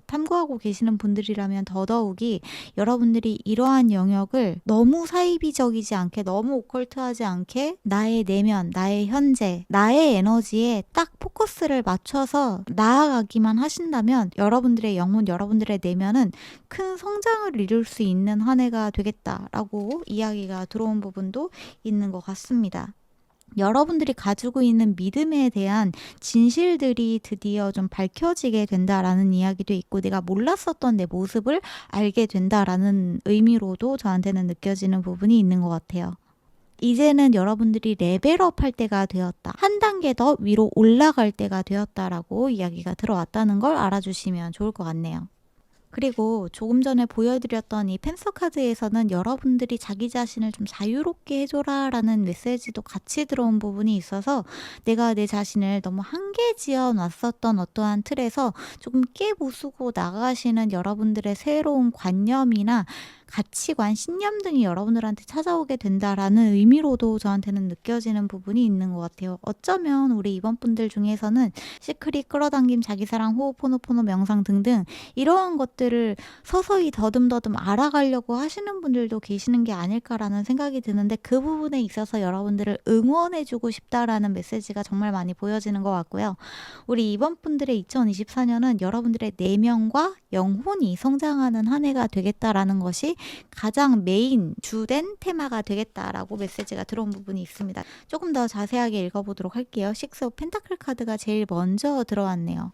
탐구하고 계시는 분들이라면 더더욱이 여러분들이 이러한 영역을 너무 사이비적이지 않게, 너무 오컬트하지 않게 나의 내면, 나의 현재, 나의 에너지에 딱 포커스를 맞춰서 나아가기만 하신다면 여러분들의 영혼, 여러분들의 내면은 큰 성장을 이룰 수 있는 한 해가 되겠다라고 이야기가 들어온 부분도 있는 것 같습니다. 여러분들이 가지고 있는 믿음에 대한 진실들이 드디어 좀 밝혀지게 된다라는 이야기도 있고, 내가 몰랐었던 내 모습을 알게 된다라는 의미로도 저한테는 느껴지는 부분이 있는 것 같아요. 이제는 여러분들이 레벨업 할 때가 되었다. 한 단계 더 위로 올라갈 때가 되었다라고 이야기가 들어왔다는 걸 알아주시면 좋을 것 같네요. 그리고 조금 전에 보여드렸던 이 펜서 카드에서는 여러분들이 자기 자신을 좀 자유롭게 해줘라 라는 메시지도 같이 들어온 부분이 있어서, 내가 내 자신을 너무 한계 지어 놨었던 어떠한 틀에서 조금 깨부수고 나가시는 여러분들의 새로운 관념이나 가치관, 신념 등이 여러분들한테 찾아오게 된다라는 의미로도 저한테는 느껴지는 부분이 있는 것 같아요. 어쩌면 우리 이번 분들 중에서는 시크릿, 끌어당김, 자기사랑, 호호포노포노, 명상 등등 이러한 것들을 서서히 더듬더듬 알아가려고 하시는 분들도 계시는 게 아닐까라는 생각이 드는데, 그 부분에 있어서 여러분들을 응원해주고 싶다라는 메시지가 정말 많이 보여지는 것 같고요. 우리 이번 분들의 2024년은 여러분들의 내면과 영혼이 성장하는 한 해가 되겠다라는 것이 가장 메인 주된 테마가 되겠다라고 메시지가 들어온 부분이 있습니다. 조금 더 자세하게 읽어보도록 할게요. 식스 오브 펜타클 카드가 제일 먼저 들어왔네요.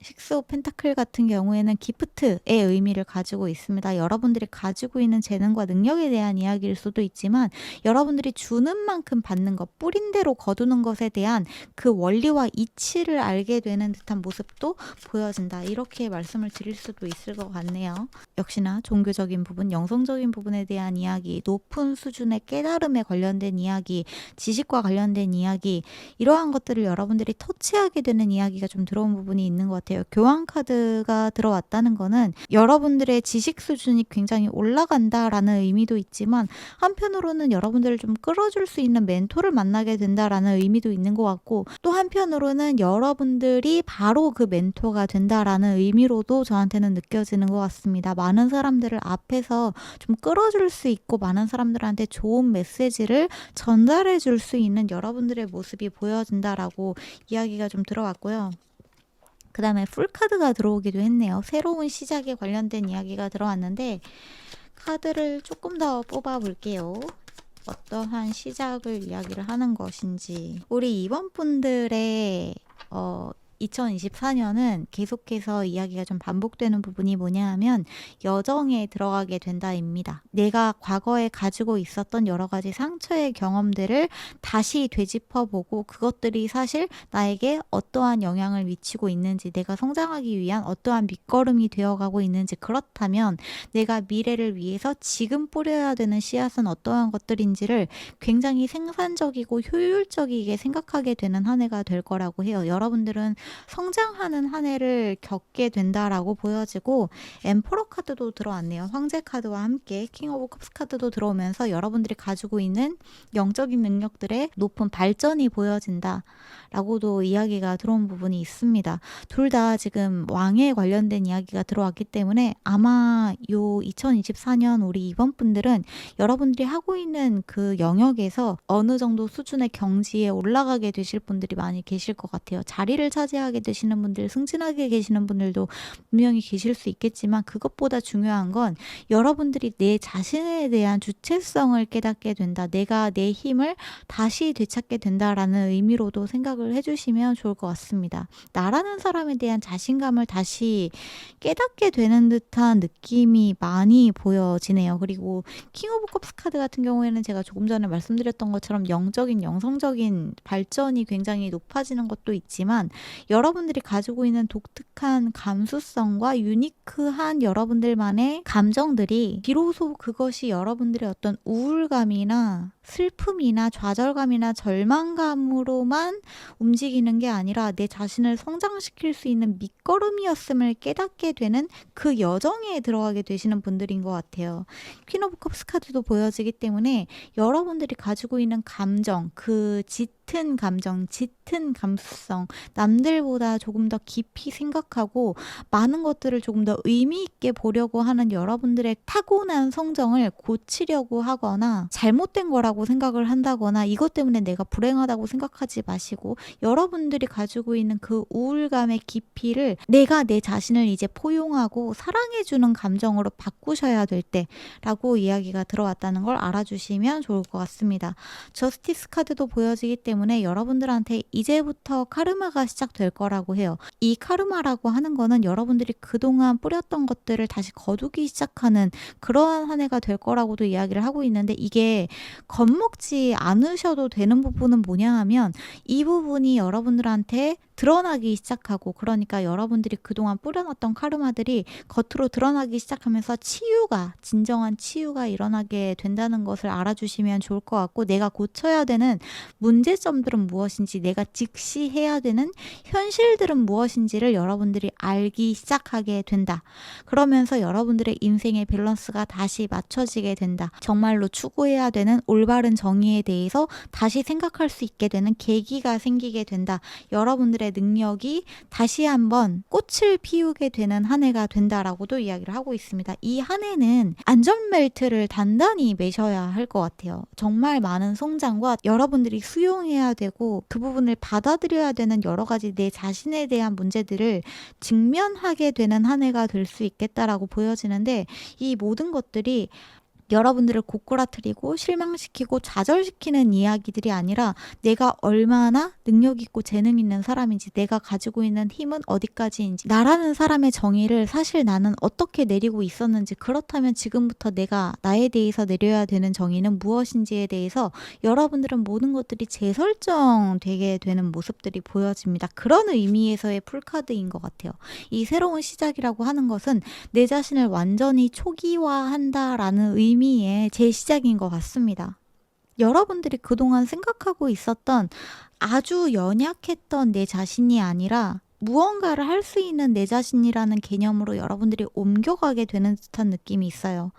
식스 오브 펜타클 같은 경우에는 기프트의 의미를 가지고 있습니다. 여러분들이 가지고 있는 재능과 능력에 대한 이야기일 수도 있지만, 여러분들이 주는 만큼 받는 것, 뿌린 대로 거두는 것에 대한 그 원리와 이치를 알게 되는 듯한 모습도 보여진다. 이렇게 말씀을 드릴 수도 있을 것 같네요. 역시나 종교적인 부분, 영성적인 부분에 대한 이야기, 높은 수준의 깨달음에 관련된 이야기, 지식과 관련된 이야기, 이러한 것들을 여러분들이 터치하게 되는 이야기가 좀 들어온 부분이 있는 것 같아요. 교환 카드가 들어왔다는 거는 여러분들의 지식 수준이 굉장히 올라간다라는 의미도 있지만, 한편으로는 여러분들을 좀 끌어줄 수 있는 멘토를 만나게 된다라는 의미도 있는 것 같고, 또 한편으로는 여러분들이 바로 그 멘토가 된다라는 의미로도 저한테는 느껴지는 것 같습니다. 많은 사람들을 앞에서 좀 끌어줄 수 있고, 많은 사람들한테 좋은 메시지를 전달해 줄 수 있는 여러분들의 모습이 보여진다라고 이야기가 좀 들어왔고요. 그 다음에 풀카드가 들어오기도 했네요. 새로운 시작에 관련된 이야기가 들어왔는데, 카드를 조금 더 뽑아 볼게요. 어떠한 시작을 이야기를 하는 것인지. 우리 이번 분들의 2024년은 계속해서 이야기가 좀 반복되는 부분이 뭐냐 하면, 여정에 들어가게 된다입니다. 내가 과거에 가지고 있었던 여러 가지 상처의 경험들을 다시 되짚어보고, 그것들이 사실 나에게 어떠한 영향을 미치고 있는지, 내가 성장하기 위한 어떠한 밑거름이 되어가고 있는지, 그렇다면 내가 미래를 위해서 지금 뿌려야 되는 씨앗은 어떠한 것들인지를 굉장히 생산적이고 효율적이게 생각하게 되는 한 해가 될 거라고 해요. 여러분들은 성장하는 한 해를 겪게 된다라고 보여지고, 엠퍼러 카드도 들어왔네요. 황제 카드와 함께 킹 오브 컵스 카드도 들어오면서 여러분들이 가지고 있는 영적인 능력들의 높은 발전이 보여진다 라고도 이야기가 들어온 부분이 있습니다. 둘 다 지금 왕에 관련된 이야기가 들어왔기 때문에, 아마 요 2024년 우리 이번 분들은 여러분들이 하고 있는 그 영역에서 어느 정도 수준의 경지에 올라가게 되실 분들이 많이 계실 것 같아요. 자리를 차지하게 되시는 분들, 승진하게 계시는 분들도 분명히 계실 수 있겠지만, 그것보다 중요한 건 여러분들이 내 자신에 대한 주체성을 깨닫게 된다. 내가 내 힘을 다시 되찾게 된다라는 의미로도 생각을 해주시면 좋을 것 같습니다. 나라는 사람에 대한 자신감을 다시 깨닫게 되는 듯한 느낌이 많이 보여지네요. 그리고 킹 오브 컵스 카드 같은 경우에는 제가 조금 전에 말씀드렸던 것처럼 영적인, 영성적인 발전이 굉장히 높아지는 것도 있지만, 여러분들이 가지고 있는 독특한 감수성과 유니크한 여러분들만의 감정들이 비로소 그것이 여러분들의 어떤 우울감이나 슬픔이나 좌절감이나 절망감으로만 움직이는 게 아니라 내 자신을 성장시킬 수 있는 밑거름이었음을 깨닫게 되는 그 여정에 들어가게 되시는 분들인 것 같아요. 퀸 오브 컵스 카드도 보여지기 때문에 여러분들이 가지고 있는 감정, 그 짙은 감정, 짙은 감수성, 남들보다 조금 더 깊이 생각하고 많은 것들을 조금 더 의미 있게 보려고 하는 여러분들의 타고난 성정을 고치려고 하거나, 잘못된 거라고 생각을 한다거나, 이것 때문에 내가 불행하다고 생각하지 마시고, 여러분들이 가지고 있는 그 우울감의 깊이를 내가 내 자신을 이제 포용하고 사랑해주는 감정으로 바꾸셔야 될 때라고 이야기가 들어왔다는 걸 알아주시면 좋을 것 같습니다. 저스티스 카드도 보여지기 때문에 여러분들한테 이제부터 카르마가 시작될 거라고 해요. 이 카르마라고 하는 거는 여러분들이 그동안 뿌렸던 것들을 다시 거두기 시작하는 그러한 한 해가 될 거라고도 이야기를 하고 있는데, 이게 겁먹지 않으셔도 되는 부분은 뭐냐 하면, 이 부분이 여러분들한테 드러나기 시작하고, 그러니까 여러분들이 그동안 뿌려놨던 카르마들이 겉으로 드러나기 시작하면서 진정한 치유가 일어나게 된다는 것을 알아주시면 좋을 것 같고, 내가 고쳐야 되는 문제점들은 무엇인지, 내가 직시 해야 되는 현실들은 무엇인지를 여러분들이 알기 시작하게 된다. 그러면서 여러분들의 인생의 밸런스가 다시 맞춰지게 된다. 정말로 추구해야 되는 올바른 정의에 대해서 다시 생각할 수 있게 되는 계기가 생기게 된다. 여러분들의 능력이 다시 한번 꽃을 피우게 되는 한 해가 된다라고도 이야기를 하고 있습니다. 이 한 해는 안전벨트를 단단히 매셔야 할 것 같아요. 정말 많은 성장과 여러분들이 수용해야 되고 그 부분을 받아들여야 되는 여러 가지 내 자신에 대한 문제들을 직면하게 되는 한 해가 될 수 있겠다라고 보여지는데, 이 모든 것들이 여러분들을 고꾸라뜨리고 실망시키고 좌절시키는 이야기들이 아니라 내가 얼마나 능력 있고 재능 있는 사람인지, 내가 가지고 있는 힘은 어디까지인지, 나라는 사람의 정의를 사실 나는 어떻게 내리고 있었는지, 그렇다면 지금부터 내가 나에 대해서 내려야 되는 정의는 무엇인지에 대해서 여러분들은 모든 것들이 재설정되게 되는 모습들이 보여집니다. 그런 의미에서의 풀카드인 것 같아요. 이 새로운 시작이라고 하는 것은 내 자신을 완전히 초기화한다라는 의미의 재시작인 것 같습니다. 여러분들이 그동안 생각하고 있었던 아주 연약했던 내 자신이 아니라 무언가를 할 수 있는 내 자신이라는 개념으로 여러분들이 옮겨가게 되는 듯한 느낌이 있어요.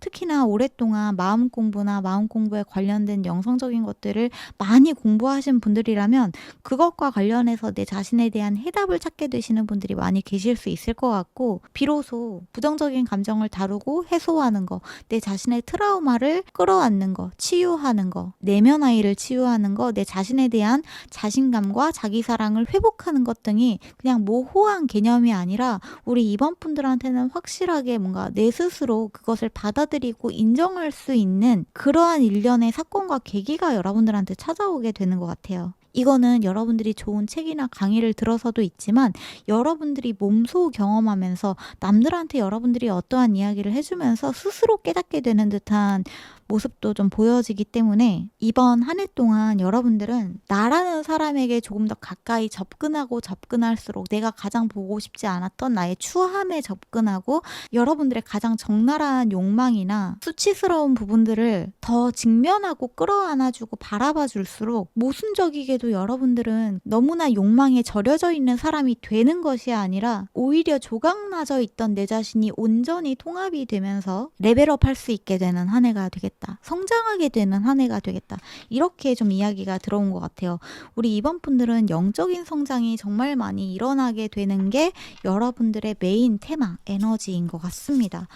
특히나 오랫동안 마음 공부에 관련된 영성적인 것들을 많이 공부하신 분들이라면 그것과 관련해서 내 자신에 대한 해답을 찾게 되시는 분들이 많이 계실 수 있을 것 같고, 비로소 부정적인 감정을 다루고 해소하는 거, 내 자신의 트라우마를 끌어안는 거, 치유하는 거, 내면 아이를 치유하는 거, 내 자신에 대한 자신감과 자기사랑을 회복하는 것 등이 그냥 모호한 개념이 아니라 우리 이번 분들한테는 확실하게 뭔가 내 스스로 그것을 받아들이고 인정할 수 있는 그러한 일련의 사건과 계기가 여러분들한테 찾아오게 되는 것 같아요. 이거는 여러분들이 좋은 책이나 강의를 들어서도 있지만, 여러분들이 몸소 경험하면서 남들한테 여러분들이 어떠한 이야기를 해주면서 스스로 깨닫게 되는 듯한 모습도 좀 보여지기 때문에, 이번 한 해 동안 여러분들은 나라는 사람에게 조금 더 가까이 접근할수록 내가 가장 보고 싶지 않았던 나의 추함에 접근하고, 여러분들의 가장 적나라한 욕망이나 수치스러운 부분들을 더 직면하고 끌어안아주고 바라봐 줄수록 모순적이게도 여러분들은 너무나 욕망에 절여져 있는 사람이 되는 것이 아니라 오히려 조각나져 있던 내 자신이 온전히 통합이 되면서 레벨업 할 수 있게 되는 한 해가 되겠다. 성장하게 되는 한 해가 되겠다. 이렇게 좀 이야기가 들어온 것 같아요. 우리 이번 분들은 영적인 성장이 정말 많이 일어나게 되는 게 여러분들의 메인 테마, 에너지인 것 같습니다.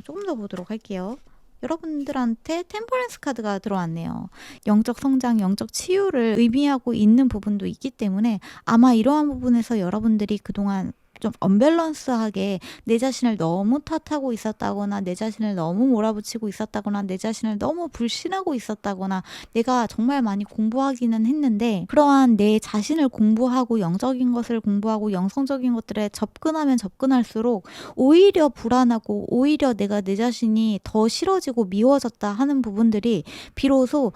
조금 더 보도록 할게요. 여러분들한테 템퍼런스 카드가 들어왔네요. 영적 성장, 영적 치유를 의미하고 있는 부분도 있기 때문에 아마 이러한 부분에서 여러분들이 그동안 좀 언밸런스하게 내 자신을 너무 탓하고 있었다거나, 내 자신을 너무 몰아붙이고 있었다거나, 내 자신을 너무 불신하고 있었다거나, 내가 정말 많이 공부하기는 했는데 그러한 내 자신을 공부하고 영적인 것을 공부하고 영성적인 것들에 접근하면 접근할수록 오히려 불안하고, 오히려 내가 내 자신이 더 싫어지고 미워졌다 하는 부분들이 비로소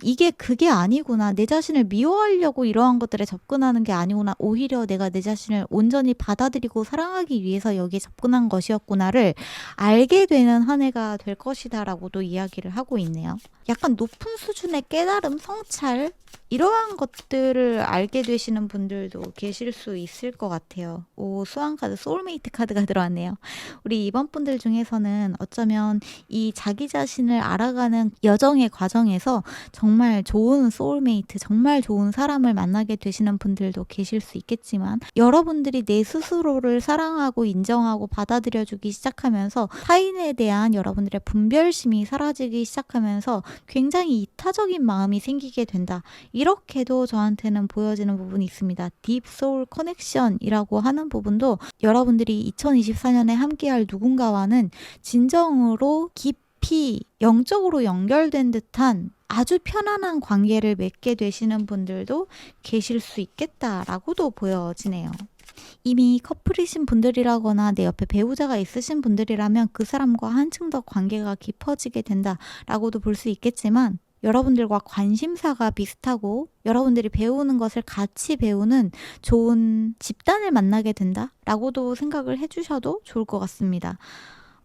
이게 그게 아니구나, 내 자신을 미워하려고 이러한 것들에 접근하는 게 아니구나, 오히려 내가 내 자신을 온전히 받아들이고 사랑하기 위해서 여기에 접근한 것이었구나를 알게 되는 한 해가 될 것이다 라고도 이야기를 하고 있네요. 약간 높은 수준의 깨달음, 성찰, 이러한 것들을 알게 되시는 분들도 계실 수 있을 것 같아요. 수환 카드, 소울메이트 카드가 들어왔네요. 우리 이번 분들 중에서는 어쩌면 이 자기 자신을 알아가는 여정의 과정에서 정말 좋은 소울메이트, 정말 좋은 사람을 만나게 되시는 분들도 계실 수 있겠지만, 여러분들이 내 스스로를 사랑하고 인정하고 받아들여주기 시작하면서 타인에 대한 여러분들의 분별심이 사라지기 시작하면서 굉장히 이타적인 마음이 생기게 된다. 이렇게도 저한테는 보여지는 부분이 있습니다. 딥 소울 커넥션이라고 하는 부분도 여러분들이 2024년에 함께할 누군가와는 진정으로 깊이 영적으로 연결된 듯한 아주 편안한 관계를 맺게 되시는 분들도 계실 수 있겠다라고도 보여지네요. 이미 커플이신 분들이라거나 내 옆에 배우자가 있으신 분들이라면 그 사람과 한층 더 관계가 깊어지게 된다라고도 볼 수 있겠지만, 여러분들과 관심사가 비슷하고 여러분들이 배우는 것을 같이 배우는 좋은 집단을 만나게 된다라고도 생각을 해주셔도 좋을 것 같습니다.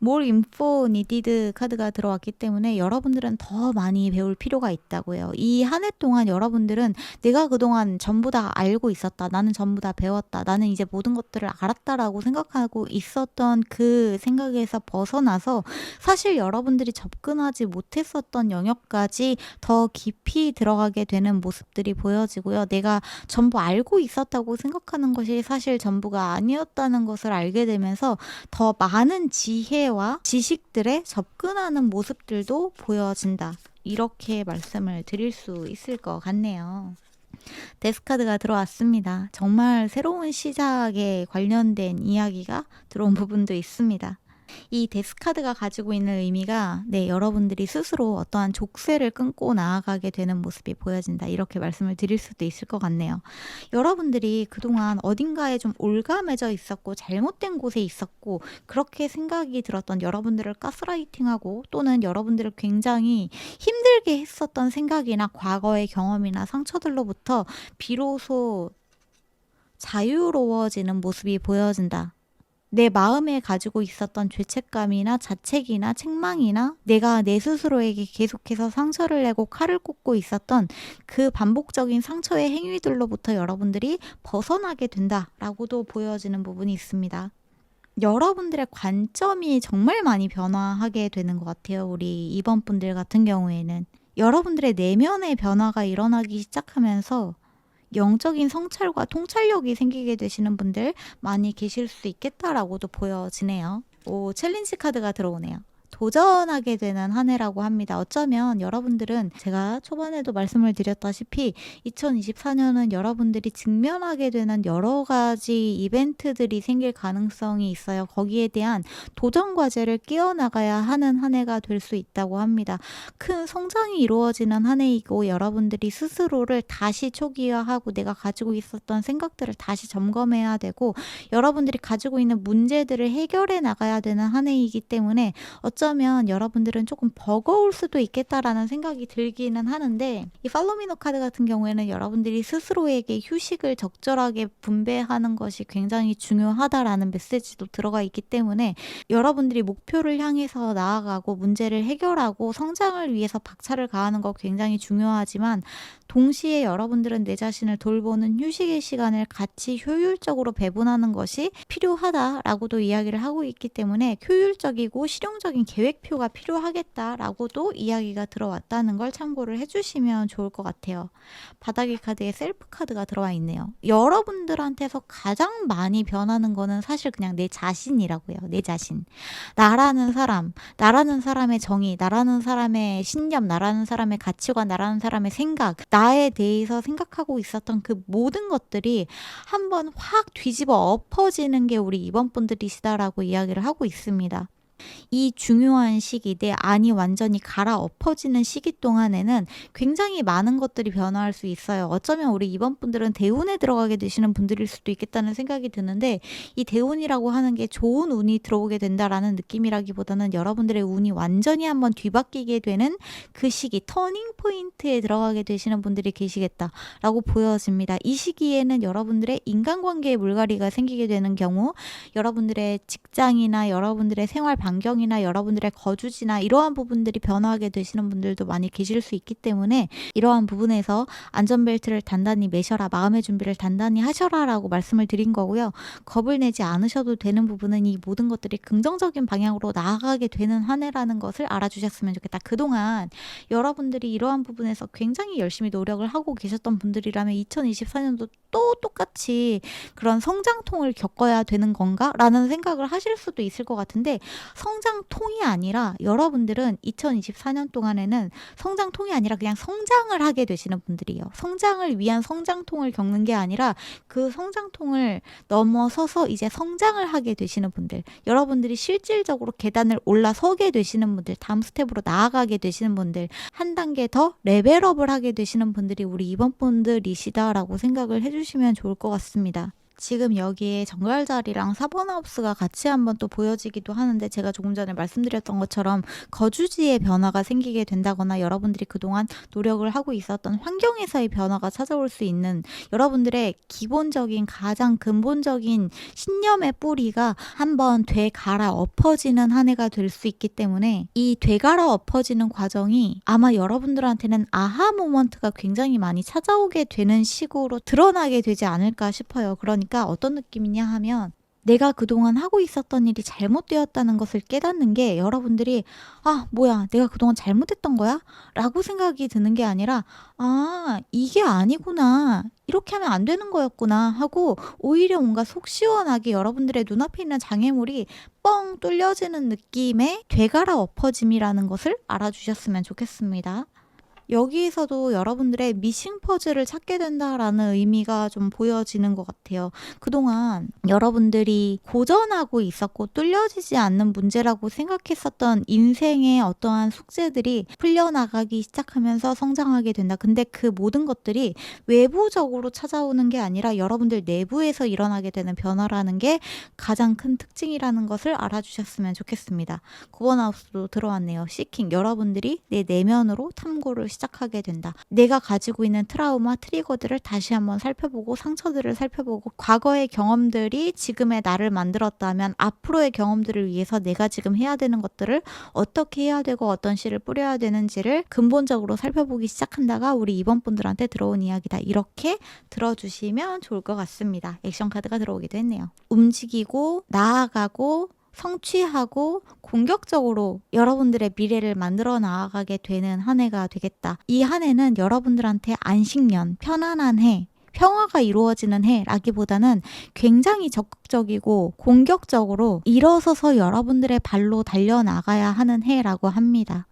More info needed 카드가 들어왔기 때문에 여러분들은 더 많이 배울 필요가 있다고요. 이 한 해 동안 여러분들은 내가 그동안 전부 다 알고 있었다. 나는 전부 다 배웠다. 나는 이제 모든 것들을 알았다라고 생각하고 있었던 그 생각에서 벗어나서 사실 여러분들이 접근하지 못했었던 영역까지 더 깊이 들어가게 되는 모습들이 보여지고요. 내가 전부 알고 있었다고 생각하는 것이 사실 전부가 아니었다는 것을 알게 되면서 더 많은 지혜와 지식들에 접근하는 모습들도 보여진다. 이렇게 말씀을 드릴 수 있을 것 같네요. 데스카드가 들어왔습니다. 정말 새로운 시작에 관련된 이야기가 들어온 부분도 있습니다. 이 데스카드가 가지고 있는 의미가 여러분들이 스스로 어떠한 족쇄를 끊고 나아가게 되는 모습이 보여진다. 이렇게 말씀을 드릴 수도 있을 것 같네요. 여러분들이 그동안 어딘가에 좀 올가매져 있었고 잘못된 곳에 있었고 그렇게 생각이 들었던 여러분들을 가스라이팅하고 또는 여러분들을 굉장히 힘들게 했었던 생각이나 과거의 경험이나 상처들로부터 비로소 자유로워지는 모습이 보여진다. 내 마음에 가지고 있었던 죄책감이나 자책이나 책망이나 내가 내 스스로에게 계속해서 상처를 내고 칼을 꽂고 있었던 그 반복적인 상처의 행위들로부터 여러분들이 벗어나게 된다라고도 보여지는 부분이 있습니다. 여러분들의 관점이 정말 많이 변화하게 되는 것 같아요. 우리 이번 분들 같은 경우에는 여러분들의 내면의 변화가 일어나기 시작하면서 영적인 성찰과 통찰력이 생기게 되시는 분들 많이 계실 수 있겠다라고도 보여지네요. 챌린지 카드가 들어오네요. 도전하게 되는 한 해라고 합니다. 어쩌면 여러분들은 제가 초반에도 말씀을 드렸다시피 2024년은 여러분들이 직면하게 되는 여러 가지 이벤트들이 생길 가능성이 있어요. 거기에 대한 도전 과제를 끼워나가야 하는 한 해가 될 수 있다고 합니다. 큰 성장이 이루어지는 한 해이고 여러분들이 스스로를 다시 초기화하고 내가 가지고 있었던 생각들을 다시 점검해야 되고 여러분들이 가지고 있는 문제들을 해결해 나가야 되는 한 해이기 때문에 어쩌면 여러분들은 조금 버거울 수도 있겠다라는 생각이 들기는 하는데 이 팔로미노 카드 같은 경우에는 여러분들이 스스로에게 휴식을 적절하게 분배하는 것이 굉장히 중요하다라는 메시지도 들어가 있기 때문에 여러분들이 목표를 향해서 나아가고 문제를 해결하고 성장을 위해서 박차를 가하는 거 굉장히 중요하지만 동시에 여러분들은 내 자신을 돌보는 휴식의 시간을 같이 효율적으로 배분하는 것이 필요하다라고도 이야기를 하고 있기 때문에 효율적이고 실용적인 계획표가 필요하겠다라고도 이야기가 들어왔다는 걸 참고를 해주시면 좋을 것 같아요. 바닥의 카드에 셀프 카드가 들어와 있네요. 여러분들한테서 가장 많이 변하는 거는 사실 그냥 내 자신이라고요. 내 자신. 나라는 사람, 나라는 사람의 정의, 나라는 사람의 신념, 나라는 사람의 가치관, 나라는 사람의 생각, 나에 대해서 생각하고 있었던 그 모든 것들이 한번 확 뒤집어 엎어지는 게 우리 이번 분들이시다라고 이야기를 하고 있습니다. 이 중요한 시기, 내 안이 완전히 갈아엎어지는 시기 동안에는 굉장히 많은 것들이 변화할 수 있어요. 어쩌면 우리 이번 분들은 대운에 들어가게 되시는 분들일 수도 있겠다는 생각이 드는데 이 대운이라고 하는 게 좋은 운이 들어오게 된다라는 느낌이라기보다는 여러분들의 운이 완전히 한번 뒤바뀌게 되는 그 시기, 터닝 포인트에 들어가게 되시는 분들이 계시겠다라고 보여집니다. 이 시기에는 여러분들의 인간관계에 물갈이가 생기게 되는 경우 여러분들의 직장이나 여러분들의 생활 반경이나 여러분들의 거주지나 이러한 부분들이 변화하게 되시는 분들도 많이 계실 수 있기 때문에 이러한 부분에서 안전벨트를 단단히 매셔라, 마음의 준비를 단단히 하셔라 라고 말씀을 드린 거고요. 겁을 내지 않으셔도 되는 부분은 이 모든 것들이 긍정적인 방향으로 나아가게 되는 한 해라는 것을 알아주셨으면 좋겠다. 그동안 여러분들이 이러한 부분에서 굉장히 열심히 노력을 하고 계셨던 분들이라면 2024년도 또 똑같이 그런 성장통을 겪어야 되는 건가? 라는 생각을 하실 수도 있을 것 같은데 성장통이 아니라 여러분들은 2024년 동안에는 성장통이 아니라 그냥 성장을 하게 되시는 분들이에요. 성장을 위한 성장통을 겪는 게 아니라 그 성장통을 넘어서서 이제 성장을 하게 되시는 분들, 여러분들이 실질적으로 계단을 올라서게 되시는 분들, 다음 스텝으로 나아가게 되시는 분들, 한 단계 더 레벨업을 하게 되시는 분들이 우리 이번 분들이시다라고 생각을 해주시면 좋을 것 같습니다. 지금 여기에 정갈자리랑 사번하우스가 같이 한번 또 보여지기도 하는데, 제가 조금 전에 말씀드렸던 것처럼 거주지의 변화가 생기게 된다거나 여러분들이 그동안 노력을 하고 있었던 환경에서의 변화가 찾아올 수 있는, 여러분들의 기본적인 가장 근본적인 신념의 뿌리가 한번 되갈아 엎어지는 한 해가 될 수 있기 때문에, 이 되갈아 엎어지는 과정이 아마 여러분들한테는 아하 모먼트가 굉장히 많이 찾아오게 되는 식으로 드러나게 되지 않을까 싶어요. 그러니까 어떤 느낌이냐 하면, 내가 그동안 하고 있었던 일이 잘못되었다는 것을 깨닫는 게, 여러분들이 뭐야, 내가 그동안 잘못했던 거야? 라고 생각이 드는 게 아니라, 이게 아니구나, 이렇게 하면 안 되는 거였구나 하고, 오히려 뭔가 속 시원하게 여러분들의 눈앞에 있는 장애물이 뻥 뚫려지는 느낌의 되갈아 엎어짐이라는 것을 알아주셨으면 좋겠습니다. 여기에서도 여러분들의 미싱 퍼즐을 찾게 된다라는 의미가 좀 보여지는 것 같아요. 그동안 여러분들이 고전하고 있었고 뚫려지지 않는 문제라고 생각했었던 인생의 어떠한 숙제들이 풀려나가기 시작하면서 성장하게 된다. 근데 그 모든 것들이 외부적으로 찾아오는 게 아니라 여러분들 내부에서 일어나게 되는 변화라는 게 가장 큰 특징이라는 것을 알아주셨으면 좋겠습니다. 9번 하우스도 들어왔네요. 시킹. 여러분들이 내 내면으로 탐구를 시작하게 된다. 내가 가지고 있는 트라우마, 트리거들을 다시 한번 살펴보고, 상처들을 살펴보고, 과거의 경험들이 지금의 나를 만들었다면 앞으로의 경험들을 위해서 내가 지금 해야 되는 것들을 어떻게 해야 되고 어떤 씨를 뿌려야 되는지를 근본적으로 살펴보기 시작한다가 우리 이번 분들한테 들어온 이야기다. 이렇게 들어주시면 좋을 것 같습니다. 액션 카드가 들어오기도 했네요. 움직이고 나아가고 성취하고 공격적으로 여러분들의 미래를 만들어 나아가게 되는 한 해가 되겠다. 이 한 해는 여러분들한테 안식년, 편안한 해, 평화가 이루어지는 해라기보다는 굉장히 적극적이고 공격적으로 일어서서 여러분들의 발로 달려나가야 하는 해라고 합니다.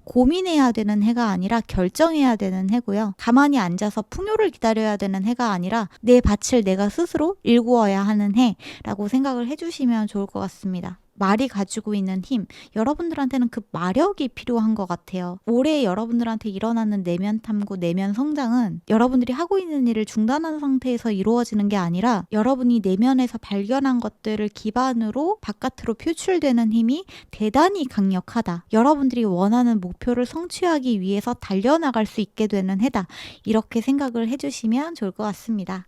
고민해야 되는 해가 아니라 결정해야 되는 해고요. 가만히 앉아서 풍요를 기다려야 되는 해가 아니라 내 밭을 내가 스스로 일구어야 하는 해라고 생각을 해주시면 좋을 것 같습니다. 말이 가지고 있는 힘, 여러분들한테는 그 마력이 필요한 것 같아요. 올해 여러분들한테 일어나는 내면 탐구, 내면 성장은 여러분들이 하고 있는 일을 중단한 상태에서 이루어지는 게 아니라 여러분이 내면에서 발견한 것들을 기반으로 바깥으로 표출되는 힘이 대단히 강력하다. 여러분들이 원하는 목표를 성취하기 위해서 달려나갈 수 있게 되는 해다. 이렇게 생각을 해주시면 좋을 것 같습니다.